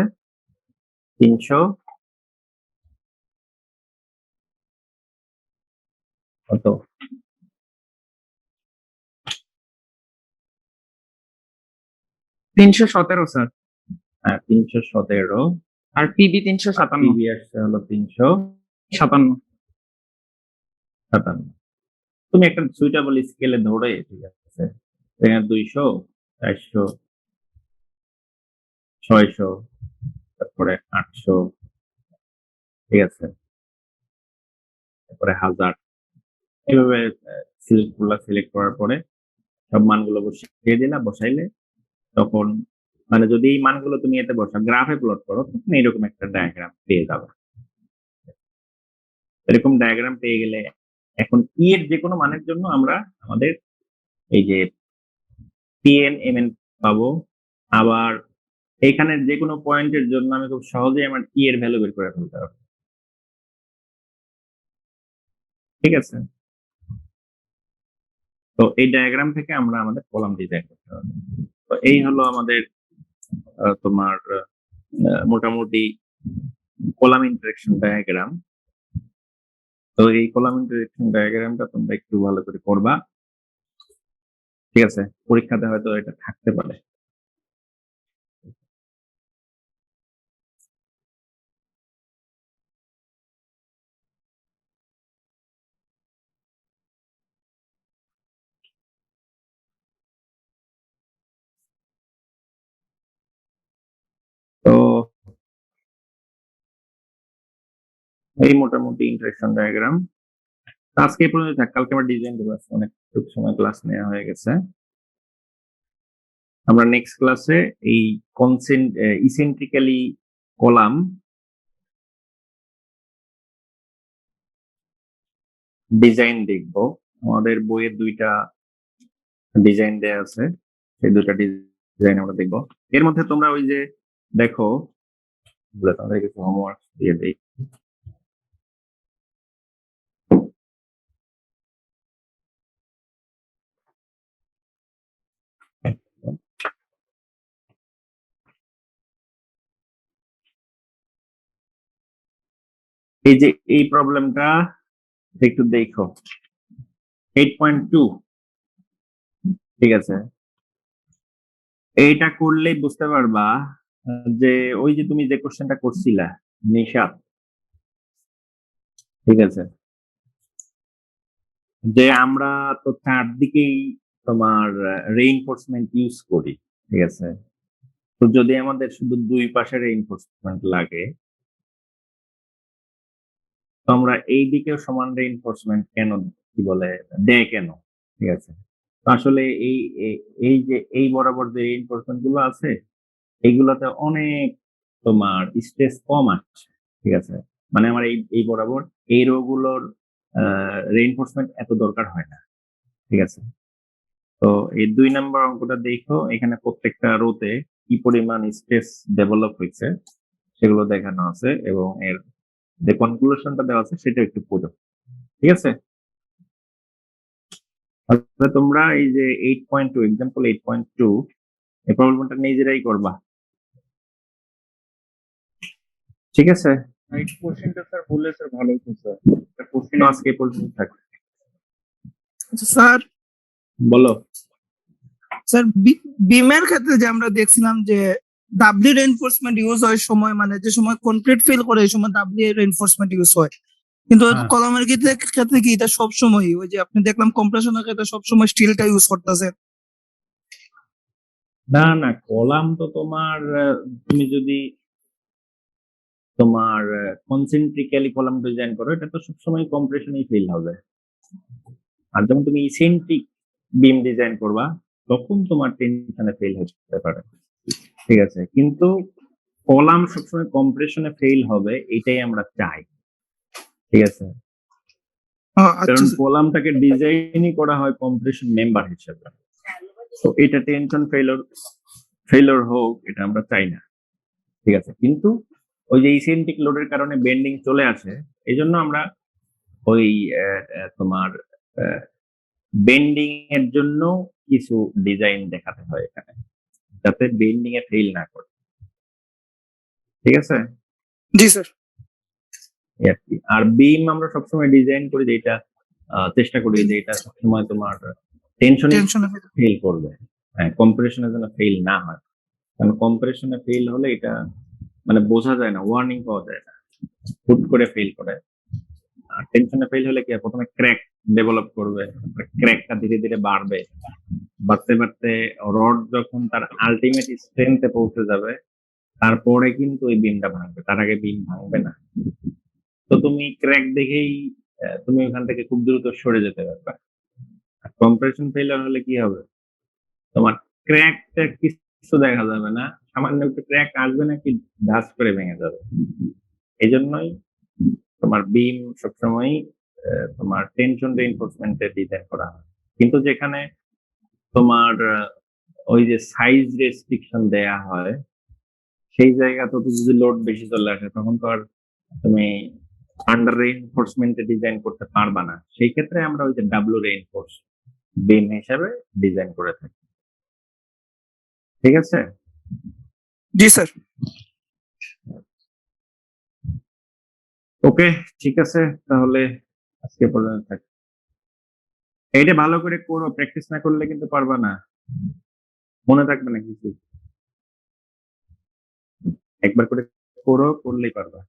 300, কত 317 স্যার, 317, আর পিবি 357। PB আসছে হলো 357। 57। তুমি একটা সুইটেবল স্কেলে ধরে, ঠিক আছে, এখানে 200, 400, 600, তারপরে 800, ঠিক আছে, তারপরে 1000, এইভাবে সিলেক্ট করার পরে সব মানগুলো বসিয়ে দিলা, বসাইলে তখন মানে যদি এই মানগুলো তুমি এতে বসা গ্রাফে প্লট করো তখন এরকম একটা ডায়াগ্রাম পেয়ে যাবে। এরকম ডায়াগ্রাম পেয়ে গেলে এখন ই এর যে কোনো মানের জন্য আমরা আমাদের এই যে পিএন এমএন পাবো, আবার এখানের যে কোনো পয়েন্টের জন্য আমি খুব সহজেই আমার ই এর ভ্যালু বের করে ফেলতে পারবো, ঠিক আছে? তো এই ডায়াগ্রাম থেকে আমরা আমাদের কলাম ডিজাইন করতে পারবো। তো এই হলো আমাদের তোমার মোটামুটি কলাম ইন্টারেকশন ডায়াগ্রাম। তো এই কলাম ইন্টারেকশন ডায়াগ্রামটা তোমরা একটু ভালো করে করবা, ঠিক আছে? পরীক্ষাতে হয়তো এটা থাকতে পারে। তো এই মোটামুটি ইন্টারেকশন ডায়াগ্রাম আজকে এই পর্যন্ত থাক, কালকে আমরা ডিজাইন দেবো, অনেক সময় ক্লাস নেওয়া হয়ে গেছে। আমরা নেক্সট ক্লাসে এই ইসেন্ট্রিক্যালি কলাম ডিজাইন দেখব। আমাদের বইয়ের দুইটা ডিজাইন দেয়া আছে, সেই দুইটা ডিজাইন আমরা দেখব। এর মধ্যে তোমরা ওই যে দেখো, তোমাদের কিছু হোমওয়ার্ক দিয়ে দেই। এই যে এই প্রবলেমটা একটু দেখো, 8.2, ঠিক আছে? এইটা করলেই বুঝতে পারবা যে ওই যে তুমি যে কোশ্চেনটা করছিলা নিশাত, ঠিক আছে, যে আমরা তো চারদিকেই তোমার রেইনফোর্সমেন্ট ইউজ করি, ঠিক আছে? তো যদি আমাদের শুধু দুই পাশে রেইনফোর্সমেন্ট লাগে তো আমরা এই দিকেও সমান রেইনফোর্সমেন্ট কেন কি বলে দেয় কেন, ঠিক আছে? তো আসলে এই যে এই বরাবর যে রেইনফোর্সমেন্ট গুলো আছে এইগুলোতে অনেক তোমার স্ট্রেস কম আসছে, ঠিক আছে? মানে আমার এই বরাবর এই রো গুলোর রেইনফোর্সমেন্ট এত দরকার হয় না, ঠিক আছে? তো এই 2 নম্বর অঙ্কটা দেখো, এখানে প্রত্যেকটা রোতে কি পরিমাণ স্ট্রেস ডেভেলপ হয়েছে সেগুলো দেখানো আছে এবং এর যে কনক্লুশনটা দেওয়া আছে সেটা একটু পড়ো, ঠিক আছে? তাহলে তোমরা এই যে 8.2 এক্সাম্পল 8.2 এই প্রবলেমটা নিজেরাই করবা, ঠিক আছে? রাইট কোশ্চেনটা স্যার বললে স্যার ভালো হতো স্যার। এটা কোশ্চেন তো আজকে এই পর্যন্ত থাকবে, স্যার বলো। স্যার বিমের ক্ষেত্রে যে আমরা দেখছিলাম যে ডাব্লিউ রেইনফোর্সমেন্ট ইউজ হয় সময়, মানে যে সময় কনক্রিট ফিল করে এই সময় ডাব্লিউ রেইনফোর্সমেন্ট ইউজ হয়, কিন্তু হ্যাঁ। কলমের ক্ষেত্রে কি এটা সব সময় ওই যে আপনি দেখলাম কম্প্রেশনের ক্ষেত্রে সব সময় স্টিলটা ইউজ করতেছে, না না, কলাম তো তোমার তুমি যদি তোমার কনসেন্ট্রিক্যালি কলাম ডিজাইন করো, এটা তো সবসময় কম্প্রেশনেই ফেল হবে। আর যখন তুমি ইসেন্ট্রিক বিম ডিজাইন করবা, তখন তোমার টেনশনে ফেল হতে পারে, ঠিক আছে? কিন্তু কলাম সবসময় কম্প্রেশনে ফেল হবে, এটাই আমরা চাই, ঠিক আছে? আচ্ছা কারণ স্যার। কলামটাকে ডিজাইনই করা হয় কম্প্রেশন মেম্বার হিসেবে। তো এটা টেনশন ফেলোর হোক, এটা আমরা চাই না, ঠিক আছে? কিন্তু ওই যে ইসেন্ট্রিক লোডের কারণে বেন্ডিং চলে আসে, এই জন্য আমরা ওই তোমার বেন্ডিং এর জন্য কিছু ডিজাইন দেখাতে হয় এখানে, যাতে বেন্ডিং এ ফেল না করে, ঠিক আছে? জি স্যার। এই আর কি। আর বিম আমরা সবসময় ডিজাইন করি যে এটা চেষ্টা করি যে এটা সবসময় তোমার টেনশনে টেনশনে ফেল করবে, হ্যাঁ, কম্প্রেশনের জন্য ফেল না হয়। কারণ কম্প্রেশনে ফেল হলে এটা মানে বোঝা যায় না, ওয়ার্নিং পাওয়া যায় না, হুট করে ফেল করে। আর টেনশনে ফেল হলে কি হয়, প্রথমে ক্র্যাক ডেভেলপ করবে, ক্র্যাকটা ধীরে ধীরে বাড়বে, বাড়তে বাড়তে রড যখন তার আলটিমেট স্ট্রেংথে পৌঁছে যাবে, তারপরে কিন্তু ওই বিমটা ভাঙবে, তার আগে বিম ভাঙবে না। তো তুমি ক্র্যাক দেখেই তুমি ওখান থেকে খুব দ্রুত সরে যেতে পারবে। কম্প্রেশন ফেলিওর হলে কি হবে, তোমার ক্র্যাকটা কিছু দেখা যাবে না, সামান্য একটু ক্র্যাক আসবে নাকি ধাস করে ভেঙে যাবে। এই জন্যই তোমার বিম সবসময় তোমার টেনশন রিইনফোর্সমেন্টের ডিজাইন করা হয়। কিন্তু যেখানে তোমার ওই যে সাইজ রেস্ট্রিকশন দেয়া হয়, সেই জায়গাতে তো যদি লোড বেশি চলে আসে, তখন তো আর তুমি আন্ডার রেইনফোর্সমেন্টে ডিজাইন করতে পারবা না। সেই ক্ষেত্রে আমরা ওই যে ডাব্লু রেইনফোর্স বিম হিসাবে ডিজাইন করে থাকি, ঠিক আছে? জি স্যার। ওকে, ঠিক আছে, তাহলে আজকে পর্যন্ত থাক। এইটা ভালো করে করো, প্র্যাকটিস না করলে কিন্তু পারবা না, মনে থাকবে না কিছু। একবার করে করো, করলেই পারবা।